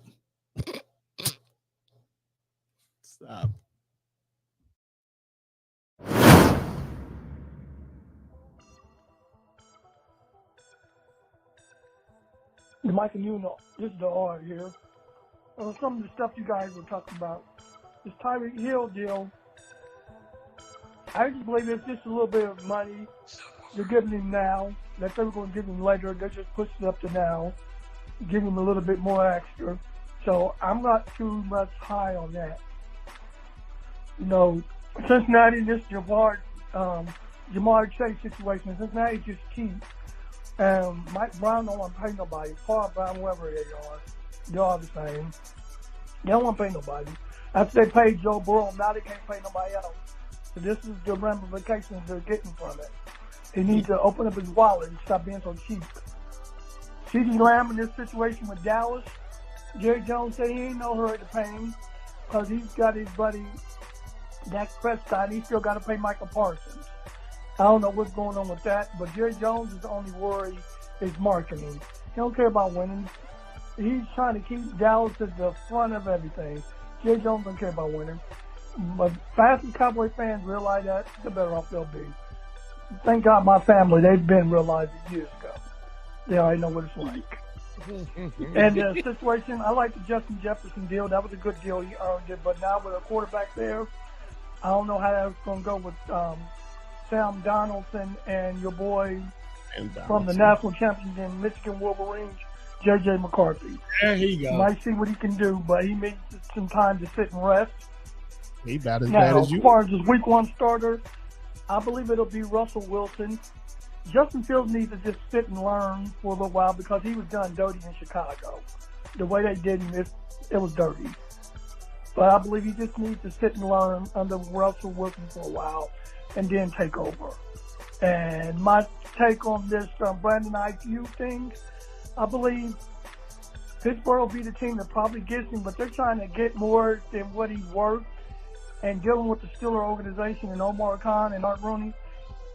S2: Stop.
S7: Mike and you know, this is the R here. Some of the stuff you guys were talking about, this Tyreek Hill deal, I just believe it's just a little bit of money they're giving him now that they were going to give him later. They're just pushing it up to now, giving him a little bit more extra. So I'm not too much high on that. You know, Cincinnati, this Jamar Chase situation, Cincinnati's just cheap. Mike Brown don't want to pay nobody. Paul Brown, whoever they are, they're all the same. They don't want to pay nobody. After they paid Joe Burrow, now they can't pay nobody else. So this is the ramifications they're getting from it. He needs to open up his wallet and stop being so cheap. CeeDee Lamb in this situation with Dallas, Jerry Jones said he ain't no hurry to pay him because he's got his buddy Dak Prescott. He still got to pay Michael Parsons. I don't know what's going on with that, but Jerry Jones is the only worry is marketing. He don't care about winning. He's trying to keep Dallas at the front of everything. Jerry Jones don't care about winning. But fast as Cowboy fans realize that, the better off they'll be. Thank God my family, they've been realizing years ago. They already know what it's like. And the situation, I like the Justin Jefferson deal. That was a good deal. He earned it. But now with a quarterback there, I don't know how that's going to go with Sam Donaldson and your boy from the national champions in Michigan Wolverines, J.J. McCarthy.
S1: There he goes.
S7: Might see what he can do, but he needs some time to sit and rest.
S2: He about as bad as you.
S7: As far as his week one starter, I believe it'll be Russell Wilson. Justin Fields needs to just sit and learn for a little while because he was done dirty in Chicago. The way they did him, it was dirty. But I believe he just needs to sit and learn under Russell Wilson for a while and then take over. And my take on this Brandon IQ thing, I believe Pittsburgh will be the team that probably gets him, but they're trying to get more than what he's worth. And dealing with the Steeler organization and Omar Khan and Art Rooney,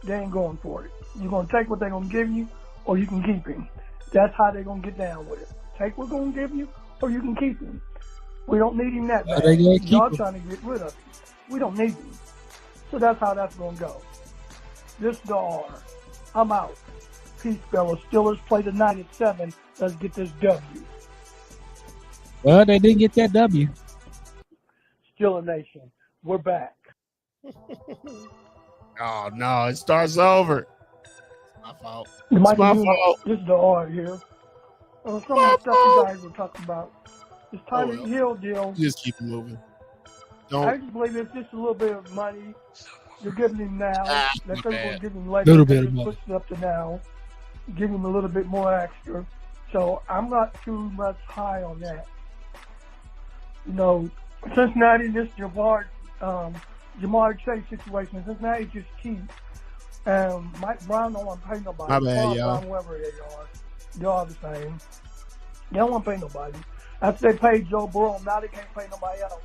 S7: they ain't going for it. You're going to take what they're going to give you, or you can keep him. That's how they're going to get down with it. Take what they're going to give you, or you can keep him. We don't need him that bad. Y'all trying to get rid of him. We don't need him. So that's how that's going to go. This is the R. I'm out. Peace, fellas. Steelers play tonight at 7. Let's get this W.
S1: Well, they didn't get that W.
S7: Steeler Nation. We're back.
S2: Oh, no. It starts over. It's my fault.
S7: It's my fault. This is the R here. Some of the stuff you guys were talking about. This Tyreek Hill deal.
S2: Just keep it moving.
S7: I just believe it's just a little bit of money They're giving him now. That's what they're giving him later.
S1: Little bit of
S7: push it up to now. Give him a little bit more extra. So I'm not too much high on that. You know, Cincinnati, this Jamar Chase situation, Cincinnati just cheap. Mike Brown don't want to pay nobody.
S2: My bad, y'all.
S7: Whoever they are. They're all the same. They don't want to pay nobody. After they paid Joe Burrow, now they can't pay nobody else.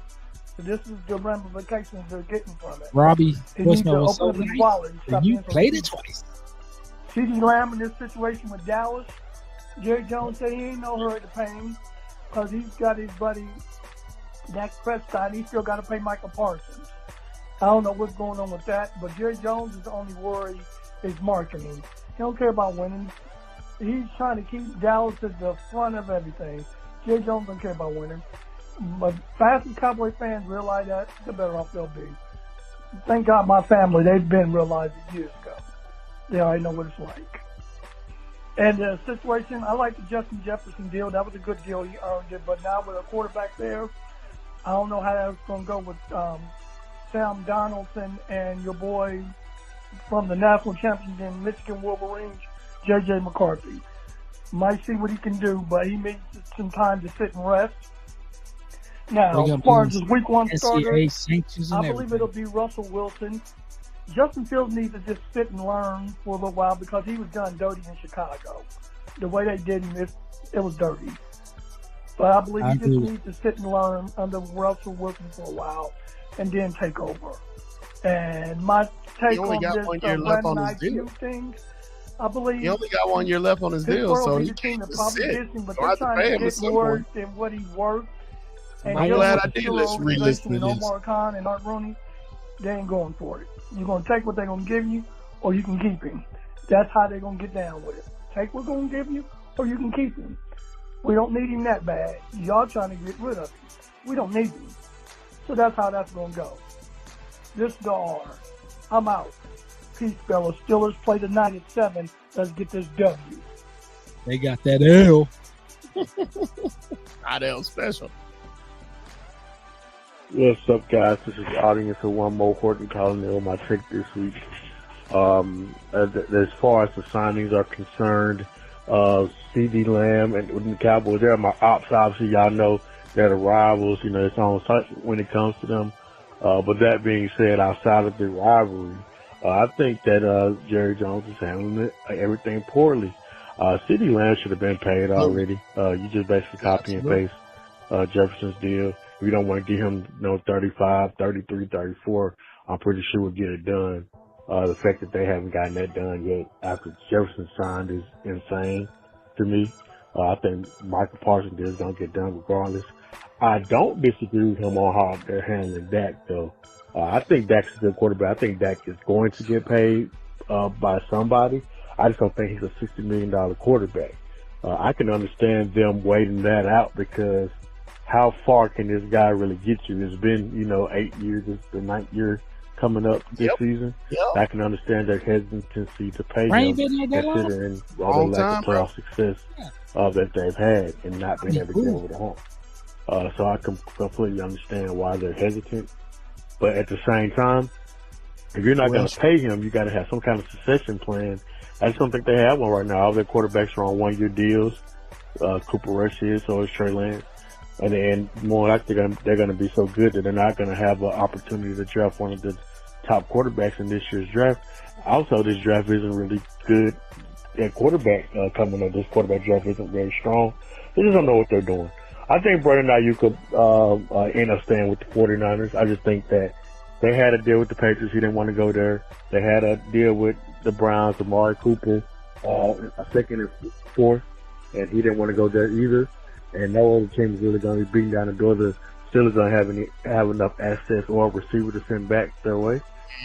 S7: So this is the ramifications they're getting from it.
S1: Robbie,
S7: what's so
S1: you played it twice.
S7: CeeDee Lamb in this situation with Dallas, Jerry Jones said he ain't no hurry to pay him because he's got his buddy Dak Prescott. He still got to pay Michael Parsons. I don't know what's going on with that, but Jerry Jones is the only worry is marketing. He don't care about winning. He's trying to keep Dallas at the front of everything. Jerry Jones don't care about winning. But fast as Cowboy fans realize that, the better off they'll be. Thank God my family, they've been realized it years ago. They already know what it's like. And the situation, I like the Justin Jefferson deal. That was a good deal. He earned it. But now with a quarterback there, I don't know how that's going to go with Sam Donaldson and your boy from the national champions in Michigan Wolverines, J.J. McCarthy. Might see what he can do, but he needs some time to sit and rest. Now, as far as his week one starter, I believe it'll be Russell Wilson. Justin Fields needs to just sit and learn for a little while because he was done dirty in Chicago. The way they did him, it was dirty. But I believe he just needs to sit and learn under Russell Wilson for a while and then take over. And my take on this Brandon IQ thing, I believe
S2: he only got 1 year left on his deal, so he can't sit.
S7: But they're trying to get more than what he's worth. And
S2: I'm glad I did. Let's re-listen to this.
S7: Omar Khan and Art Rooney, they ain't going for it. You're going to take what they're going to give you, or you can keep him. That's how they're going to get down with it. Take what they're going to give you, or you can keep him. We don't need him that bad. Y'all trying to get rid of him. We don't need him. So that's how that's going to go. This is the R. I'm out. Peace, fellas. Steelers play tonight at 7. Let's get this W.
S1: They got that L.
S2: Not L special.
S9: What's up, guys? This is the audience of One More Horton calling in on my take this week. As far as the signings are concerned, CeeDee Lamb and the Cowboys, they're my ops. Obviously, y'all know they're the rivals. You know, it's on site when it comes to them. But that being said, outside of the rivalry, I think that Jerry Jones is handling everything poorly. CeeDee Lamb should have been paid already. You just basically copy and paste Jefferson's deal. If you don't want to give him 35, 33, 34, I'm pretty sure we'll get it done. The fact that they haven't gotten that done yet after Jefferson signed is insane to me. I think Michael Parsons is going to get done regardless. I don't disagree with him on how they're handling Dak, though. I think Dak's a good quarterback. I think Dak is going to get paid by somebody. I just don't think he's a $60 million quarterback. I can understand them waiting that out because how far can this guy really get you? It's been, 8 years. It's the 9th year coming up this season. I can understand their hesitancy to pay him, considering all the lack of playoff success that they've had and not been able to get over the hump. So I completely understand why they're hesitant. But at the same time, if you're not going to pay him, you got to have some kind of succession plan. I just don't think they have one right now. All their quarterbacks are on 1 year deals. Cooper Rush is, so is Trey Lance. And more likely they're going to be so good that they're not going to have an opportunity to draft one of the top quarterbacks in this year's draft. Also, this draft isn't really good at quarterback coming up. This quarterback draft isn't very strong. They just don't know what they're doing. I think Brandon Ayuk could end up staying with the 49ers. I just think that they had a deal with the Patriots. He didn't want to go there. They had a deal with the Browns, Amari Cooper, a second and fourth, and he didn't want to go there either. And no other team is really going to be beating down the door. The Steelers don't have enough access or a receiver to send back their way.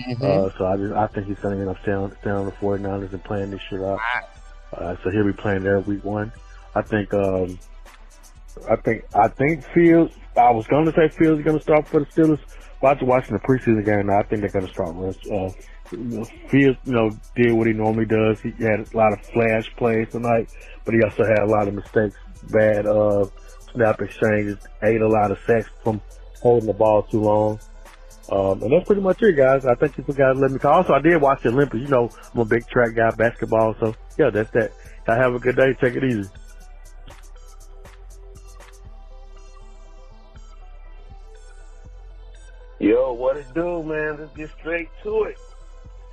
S9: Mm-hmm. So I think he's going to end up staying on the 49ers and playing this year out. So he'll be playing there week 1. I think Fields. I was going to say Fields is going to start for the Steelers, but after watching the preseason game, now I think they're going to start Rush. Fields, did what he normally does. He had a lot of flash plays tonight, but he also had a lot of mistakes. Bad snap exchanges, ate a lot of sacks from holding the ball too long. And that's pretty much it, guys. I thank you for guys letting me call. Also, I did watch the Olympics. You know, I'm a big track guy, basketball. So, yeah, that's that. Y'all have a good day. Take it easy.
S10: Yo, what it do, man? Let's get straight to it.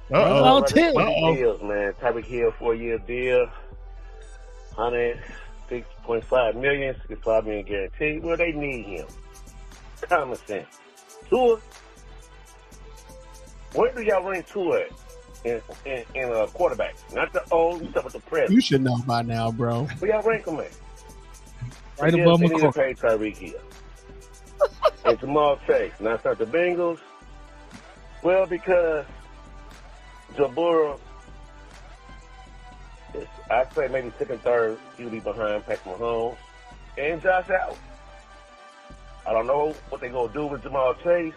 S1: Deals,
S10: man. Tyreek Hill 4-year deal. $106.5 million, $65 million guaranteed. Well, they need him. Common sense. Tua. Where do y'all rank Tua at in quarterback? Not the old, you talking about the present.
S2: You should know by now, bro.
S10: Where y'all rank him at?
S1: Right above
S10: McCoy. They need to pay Tyreek Hill. And Jamal Chase. Now it's not the Bengals. Well, because Joe Burrow is, I'd say maybe second, third QB behind Patrick Mahomes and Josh Allen. I don't know what they're going to do with Jamal Chase.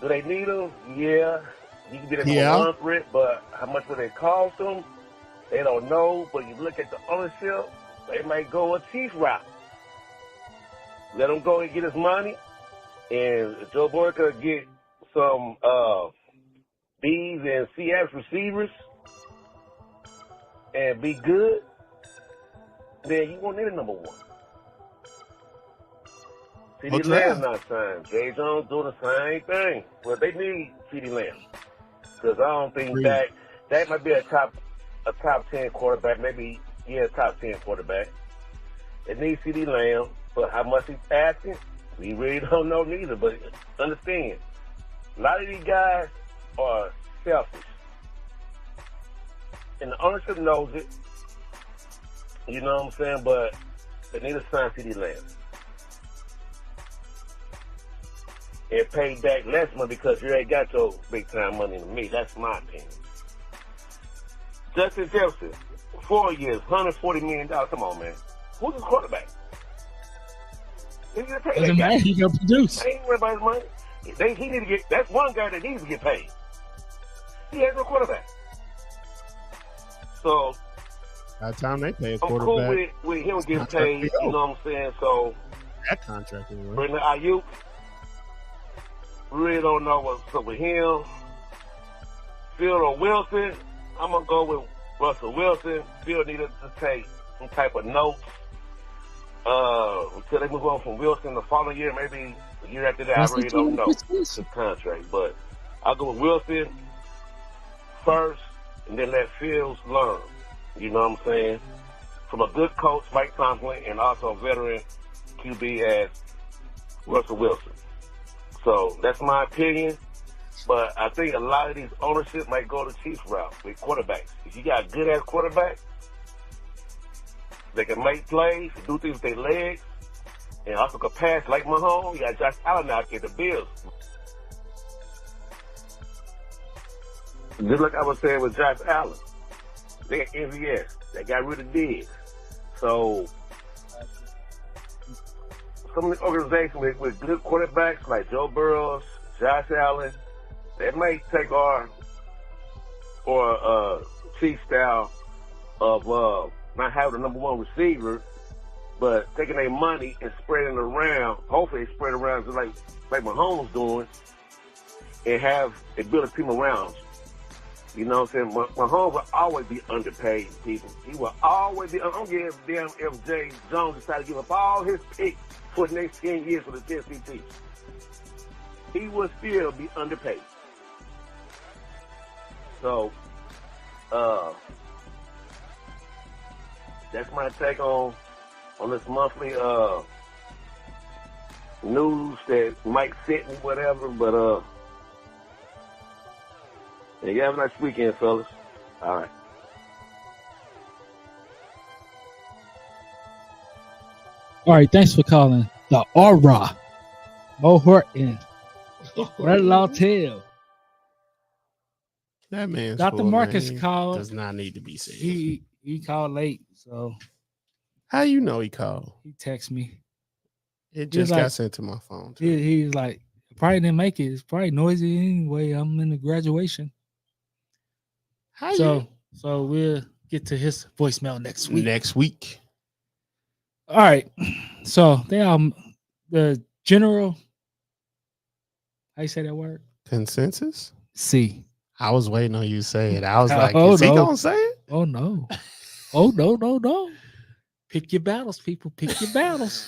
S10: Do they need him? Yeah. He can be there for run for it, but how much will it cost them? They don't know. But you look at the ownership, they might go a Chiefs route. Let him go and get his money. And Joe Burrow could get some B's and CF's receivers and be good, then you won't need a number one. CeeDee Lamb not signed. Jay Jones doing the same thing. Well, they need CeeDee Lamb because I don't think that might be a top 10 quarterback, maybe top 10 quarterback. They need CeeDee Lamb, but how much he's asking, we really don't know neither. But understand, a lot of these guys are selfish. And the ownership knows it. You know what I'm saying? But they need to sign CeeDee Lamb. And pay back less money because you ain't got your big time money to me. That's my opinion. Justin Jefferson, 4 years, $140 million. Come on, man. Who's his quarterback?
S1: Doesn't matter. He can produce.
S10: I ain't worried about his money. He need to get. That's one guy that needs to get paid. He has no quarterback. So
S2: by the time they pay a quarterback,
S10: I'm cool with him getting paid. You know what I'm saying? So
S2: that contract is right.
S10: Brandon Ayuk, we really don't know what's up with him. Field or Wilson, I'm gonna go with Russell Wilson. Field needed to take some type of notes. Until they move on from Wilson the following year, maybe the year after that, I really don't know his contract. But I'll go with Wilson first and then let Fields learn. You know what I'm saying? From a good coach, Mike Tomlin, and also a veteran QB as Russell Wilson. So that's my opinion. But I think a lot of these ownership might go the Chiefs route with quarterbacks. If you got a good-ass quarterback, they can make plays, do things with their legs, and also can pass like Mahomes. You got Josh Allen out there, the Bills. Just like I was saying with Josh Allen, they got MVS. They got rid of Diggs. So some of the organizations with good quarterbacks like Joe Burrow, Josh Allen, they might take our Chiefs style of not having the number one receiver, but taking their money and spreading it around. Hopefully, they spread it around just like Mahomes doing, and build a team around. You know what I'm saying? Mahomes will always be underpaid, people. He will always be. I don't give a damn if Jay Jones decided to give up all his picks for the next 10 years for the Tennessee team. He will still be underpaid. So, that's my take on this monthly news that Mike sent me, whatever. But yeah, you have a nice weekend, fellas. All right.
S1: All right, thanks for calling the Aura. Mo Horton. Red Lautel.
S2: That man's
S1: Dr. Marcus called.
S2: Does not need to be said.
S1: He called late, so.
S2: How you know he called?
S1: He texted me.
S2: It just got sent to my phone.
S1: He's like, probably didn't make it. It's probably noisy anyway. I'm in the graduation. So we'll get to his voicemail next week. All right. So the general How you say that word?
S2: Consensus?
S1: C.
S2: I was waiting on you to say it. I was like,
S1: Oh,
S2: is he
S1: no.
S2: gonna say it?
S1: Oh no. Oh no. Pick your battles, people. Pick your battles.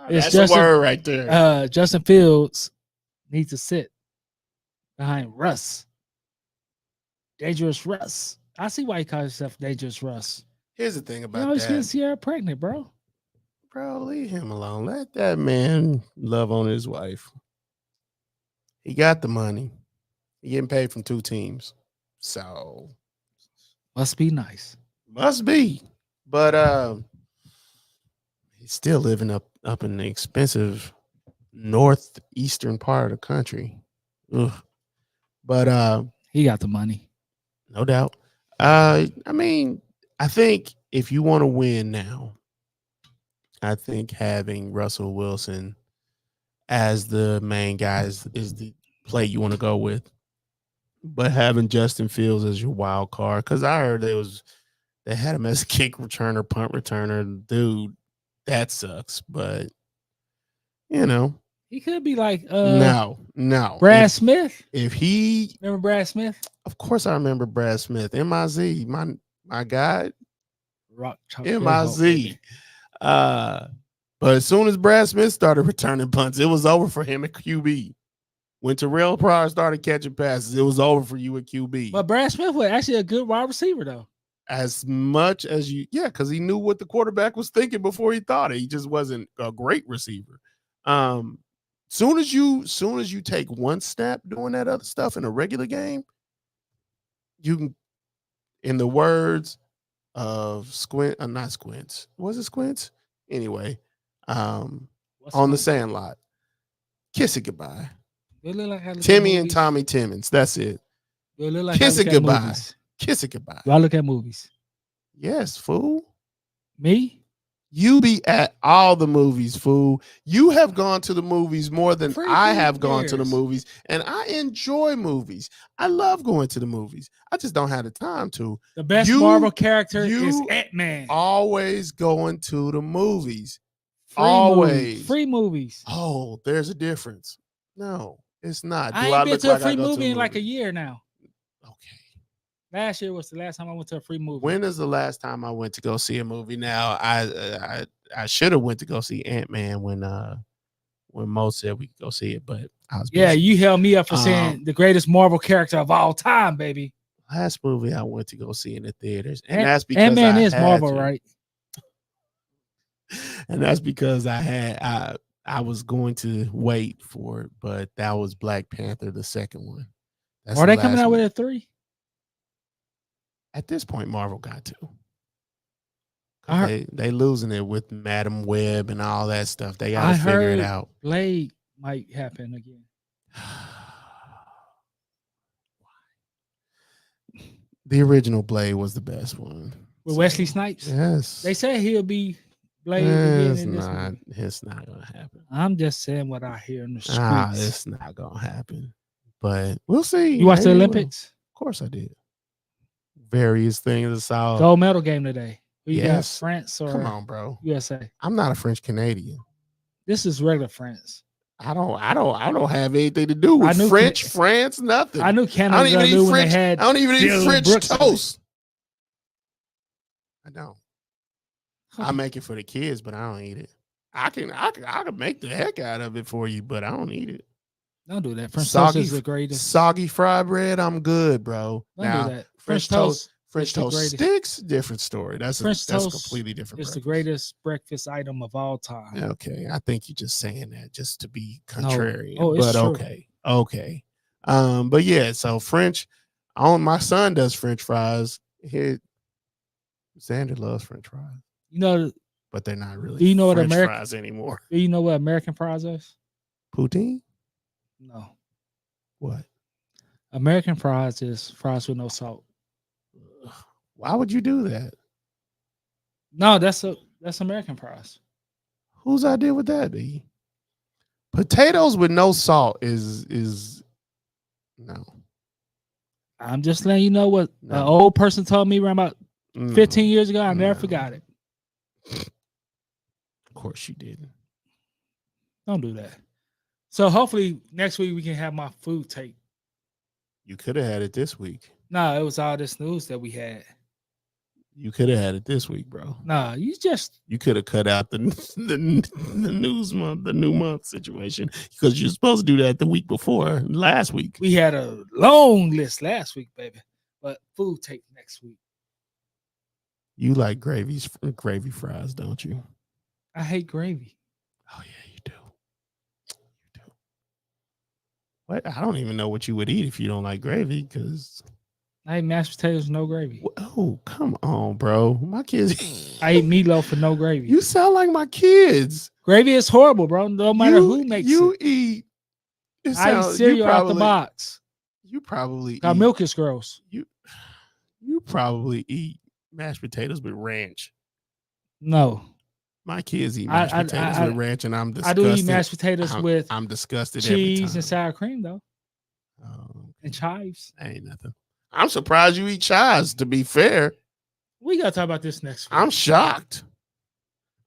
S2: That's a word right there.
S1: Justin Fields needs to sit behind Russ. Dangerous Russ. I see why he calls himself Dangerous Russ.
S2: Here's the thing about
S1: always
S2: that.
S1: getting Sierra pregnant, bro.
S2: Bro, leave him alone. Let that man love on his wife. He got the money. He getting paid from 2 teams. So
S1: must be nice.
S2: Must be. But he's still living up in the expensive northeastern part of the country. Ugh. But
S1: he got the money.
S2: No doubt. I mean, I think if you want to win now, I think having Russell Wilson as the main guy is the play you want to go with. But having Justin Fields as your wild card, because I heard they had him as a kick returner, punt returner. Dude, that sucks. But
S1: he could be like
S2: no.
S1: Brad Smith.
S2: If he
S1: remember Brad Smith?
S2: Of course I remember Brad Smith. MIZ, my guy.
S1: Rock
S2: MIZ. But as soon as Brad Smith started returning punts, it was over for him at QB. When Terrell Pryor started catching passes, it was over for you at QB.
S1: But Brad Smith was actually a good wide receiver, though.
S2: As much as because he knew what the quarterback was thinking before he thought it. He just wasn't a great receiver. Soon as you take one step doing that other stuff in a regular game, you can, in the words of not Squints. Was it Squints? Anyway, on the Sandlot, kiss it goodbye. Timmy and Tommy Timmons. That's it.
S1: Like
S2: kiss it goodbye. Kiss it goodbye.
S1: Do I look at movies?
S2: Yes, fool.
S1: Me?
S2: You be at all the movies, fool. You have gone to the movies more than I have gone to the movies, and I enjoy movies. I love going to the movies. I just don't have the time to.
S1: The best Marvel character is Ant-Man.
S2: Always going to the movies. Always.
S1: Free movies.
S2: Oh, there's a difference. No, it's not.
S1: I ain't been to a free movie in like a year now.
S2: Okay.
S1: Last year was the last time I went to a free movie.
S2: When is the last time I went to go see a movie? Now, I should have went to go see Ant-Man when Mo said we could go see it, but I was busy.
S1: Yeah, you held me up for saying the greatest Marvel character of all time, baby.
S2: Last movie I went to go see in the theaters, and that's because
S1: Ant-Man is Marvel, right?
S2: And that's because I was going to wait for it, but that was Black Panther, the second one.
S1: Are they coming out with a 3?
S2: At this point, Marvel got to. They losing it with Madam Web and all that stuff. They got to figure it out.
S1: Blade might happen again.
S2: The original Blade was the best one.
S1: With Wesley Snipes?
S2: Yes.
S1: They say he'll be Blade again.
S2: It's not going to happen.
S1: I'm just saying what I hear in the streets.
S2: It's not going to happen. But we'll see.
S1: You watched the Olympics?
S2: Of course I did. Various things. I saw
S1: gold medal game today.
S2: Yes.
S1: Got France or
S2: come on, bro.
S1: USA?
S2: I'm not a French Canadian.
S1: This is regular France.
S2: I don't have anything to do with French, France, nothing.
S1: I knew Canada. I don't even eat French.
S2: I don't even eat French toast. I don't. I make it for the kids, but I don't eat it. I can make the heck out of it for you, but I don't eat it.
S1: Don't do that. French toast is the greatest.
S2: Soggy fried bread, I'm good, bro.
S1: Don't do that.
S2: French toast sticks, different story. That's a completely different.
S1: It's the greatest breakfast item of all time.
S2: Okay, I think you're just saying that just to be contrarian.
S1: No. It's true.
S2: Okay. But yeah, so French. My son does French fries. Here, Xander loves French fries. But they're not really.
S1: Do you know
S2: French
S1: what
S2: fries anymore?
S1: Do you know what American fries is?
S2: Poutine?
S1: No.
S2: What?
S1: American fries is fries with no salt.
S2: Why would you do that?
S1: No, that's American fries.
S2: Whose idea would that be? Potatoes with no salt is no.
S1: I'm just letting you know what an old person told me around about 15 years ago. I never forgot it.
S2: Of course you didn't.
S1: Don't do that. So hopefully next week we can have my food take.
S2: You could have had it this week.
S1: No, it was all this news that we had.
S2: You could have had it this week, bro.
S1: Nah, you
S2: could have cut out the news month, the new month situation, because you're supposed to do that the week before last week.
S1: We had a long list last week, baby. But food take next week.
S2: You like gravy fries, don't you?
S1: I hate gravy.
S2: Oh yeah, you do. You do. What? I don't even know what you would eat if you don't like gravy, because
S1: I eat mashed potatoes with no gravy.
S2: Oh, come on, bro. My kids.
S1: I eat meatloaf with no gravy.
S2: You sound like my kids.
S1: Gravy is horrible, bro. No matter who makes
S2: you
S1: it.
S2: Eat.
S1: I eat cereal out the box.
S2: You probably
S1: eat. Milk is gross.
S2: You probably eat mashed potatoes with ranch.
S1: No.
S2: My kids eat mashed potatoes with ranch, and I'm disgusted.
S1: I do eat mashed potatoes with
S2: I'm disgusted
S1: cheese
S2: every time.
S1: and sour cream, though.
S2: Oh, okay.
S1: And chives.
S2: Ain't nothing. I'm surprised you eat chives, to be fair.
S1: We got to talk about this next week.
S2: I'm shocked.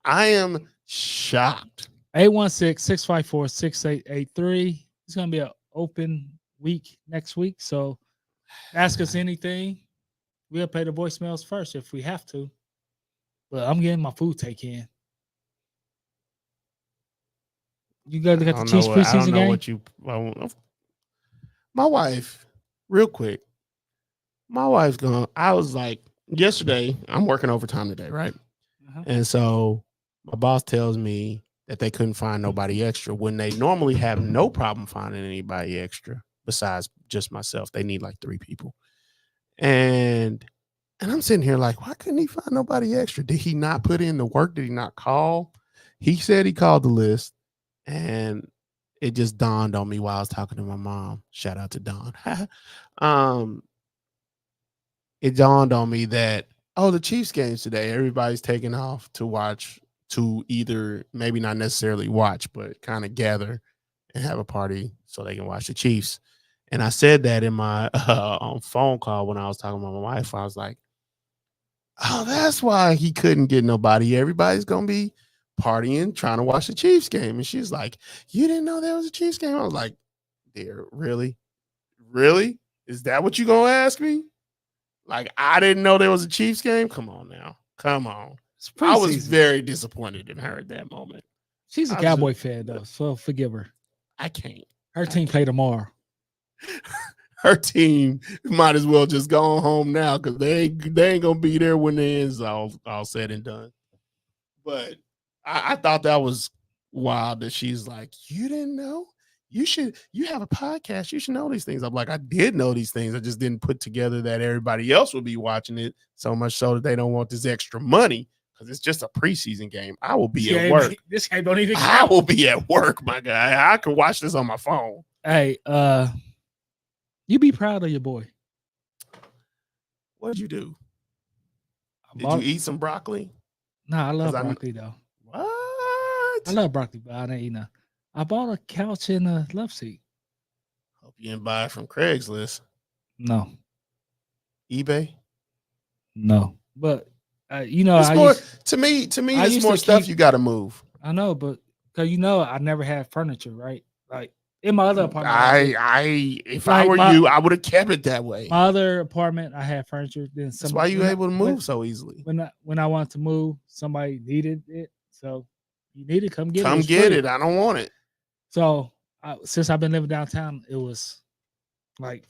S2: I am shocked.
S1: 816-654-6883. It's going to be an open week next week. So ask us anything. We'll play the voicemails first if we have to. But I'm getting my food take in. You got the Chiefs preseason game?
S2: My wife, real quick. My wife's gone. I was like, yesterday, I'm working overtime today, right? Uh-huh. And so my boss tells me that they couldn't find nobody extra when they normally have no problem finding anybody extra besides just myself. They need like 3 people. And I'm sitting here like, why couldn't he find nobody extra? Did he not put in the work? Did he not call? He said he called the list, and it just dawned on me while I was talking to my mom. Shout out to Dawn. It dawned on me that, the Chiefs game's today. Everybody's taking off to watch, to either maybe not necessarily watch, but kind of gather and have a party so they can watch the Chiefs. And I said that in my phone call when I was talking to my wife. I was like, that's why he couldn't get nobody. Everybody's going to be partying, trying to watch the Chiefs game. And she's like, you didn't know there was a Chiefs game? I was like, dear, really? Really? Is that what you going to ask me? Like, I didn't know there was a Chiefs game? Come on now. Come on. I was very disappointed in her at that moment.
S1: She's a Cowboy fan, though, so forgive her.
S2: I can't.
S1: Her team play tomorrow.
S2: Her team might as well just go home now because they ain't going to be there when the end's all said and done. But I thought that was wild that she's like, you didn't know? You have a podcast. You should know these things. I'm like, I did know these things. I just didn't put together that everybody else would be watching it, so much so that they don't want this extra money because it's just a preseason game. I will be at work.
S1: This game don't even count.
S2: I will be at work, my guy. I can watch this on my phone.
S1: Hey, you be proud of your boy.
S2: What did you do? Did you eat some broccoli?
S1: No, I love broccoli though.
S2: What?
S1: I love broccoli, but I didn't eat none. I bought a couch and a love seat.
S2: Hope you didn't buy it from Craigslist.
S1: No.
S2: eBay?
S1: No. But to me, it's more stuff you got to move. I know, but because I never had furniture, right? Like in my other apartment.
S2: If I were you, I would have kept it that way.
S1: My other apartment, I had furniture. Then
S2: that's why you were able to move so easily.
S1: When I wanted to move, somebody needed it, so you need to come get it.
S2: Come get it. I don't want it.
S1: So since I've been living downtown, it was like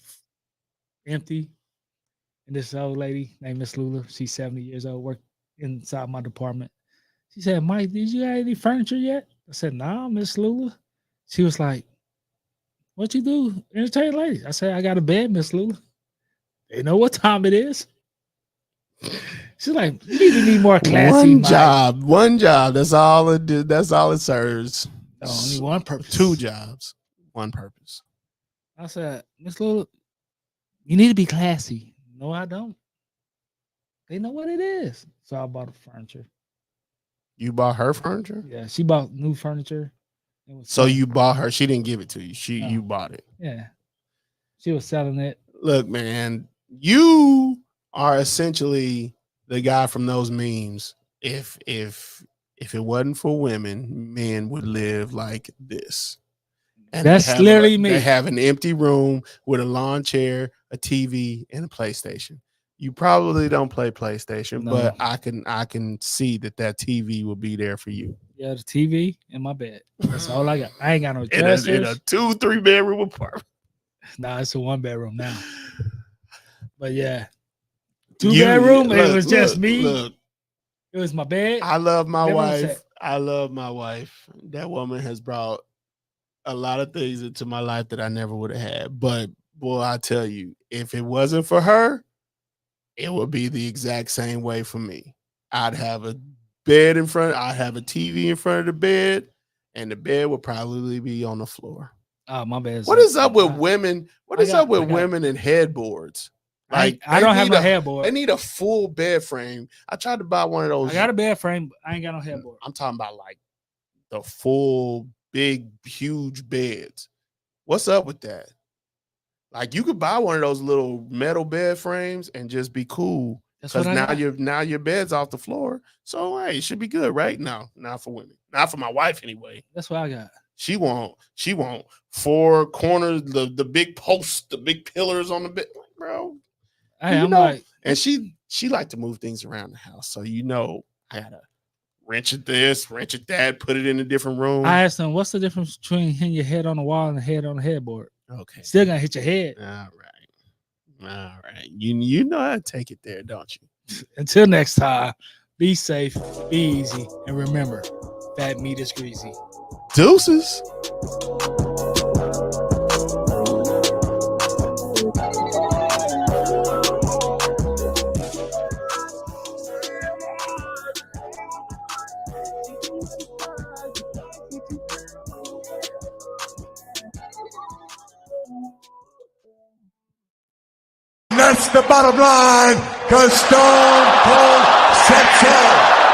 S1: empty. And this old lady named Miss Lula, she's 70 years old, worked inside my department. She said, Mike, did you have any furniture yet? I said, nah, Miss Lula. She was like, what you do? Entertain ladies. I said, I got a bed, Miss Lula. They know what time it is. She's like, you need more classy.
S2: One job. That's all it did. That's all it serves.
S1: Only one purpose.
S2: 2 jobs. One purpose.
S1: I said, Miss Lula, you need to be classy. No, I don't. They know what it is. So I bought the furniture.
S2: You bought her furniture?
S1: Yeah, she bought new furniture.
S2: So you bought her. She didn't give it to you. You bought it.
S1: Yeah. She was selling it.
S2: Look, man, you are essentially the guy from those memes. If it wasn't for women, men would live like this. And
S1: that's literally me.
S2: They have an empty room with a lawn chair, a TV, and a PlayStation. You probably don't play PlayStation, but I can see that TV will be there for you.
S1: Yeah, the TV in my bed. That's all I got. I ain't got no
S2: in a 2-3 bedroom apartment.
S1: Nah, it's a 1 bedroom now. But yeah, 2 bedroom. It was just me.
S2: Look,
S1: it was my bed.
S2: I love my wife. I love my wife. That woman has brought a lot of things into my life that I never would have had. But boy, I tell you, if it wasn't for her, it would be the exact same way for me. I'd have a bed in front. I'd have a TV in front of the bed, and the bed would probably be on the floor.
S1: Oh, my bad.
S2: What is up with women? What is up with women and headboards? Like
S1: I don't have no headboard.
S2: They need a full bed frame. I tried to buy one of those.
S1: I got a bed frame. I ain't got no headboard.
S2: I'm talking about like the full, big, huge beds. What's up with that? Like you could buy one of those little metal bed frames and just be cool. Because now your bed's off the floor. So hey, it should be good, right? No, not for women. Not for my wife anyway.
S1: That's what I got.
S2: She want 4 corners, the big posts, the big pillars on the bed, bro.
S1: Hey, I'm like,
S2: and she like to move things around the house. So I gotta wrench at this, wrench at that, put it in a different room.
S1: I asked them, what's the difference between hitting your head on the wall and the head on the headboard?
S2: Okay.
S1: Still gonna hit your head.
S2: All right. You know how to take it there, don't you?
S1: Until next time, be safe, be easy, and remember, fat meat is greasy.
S2: Deuces.
S6: That's the bottom line, because Stone Cold said so.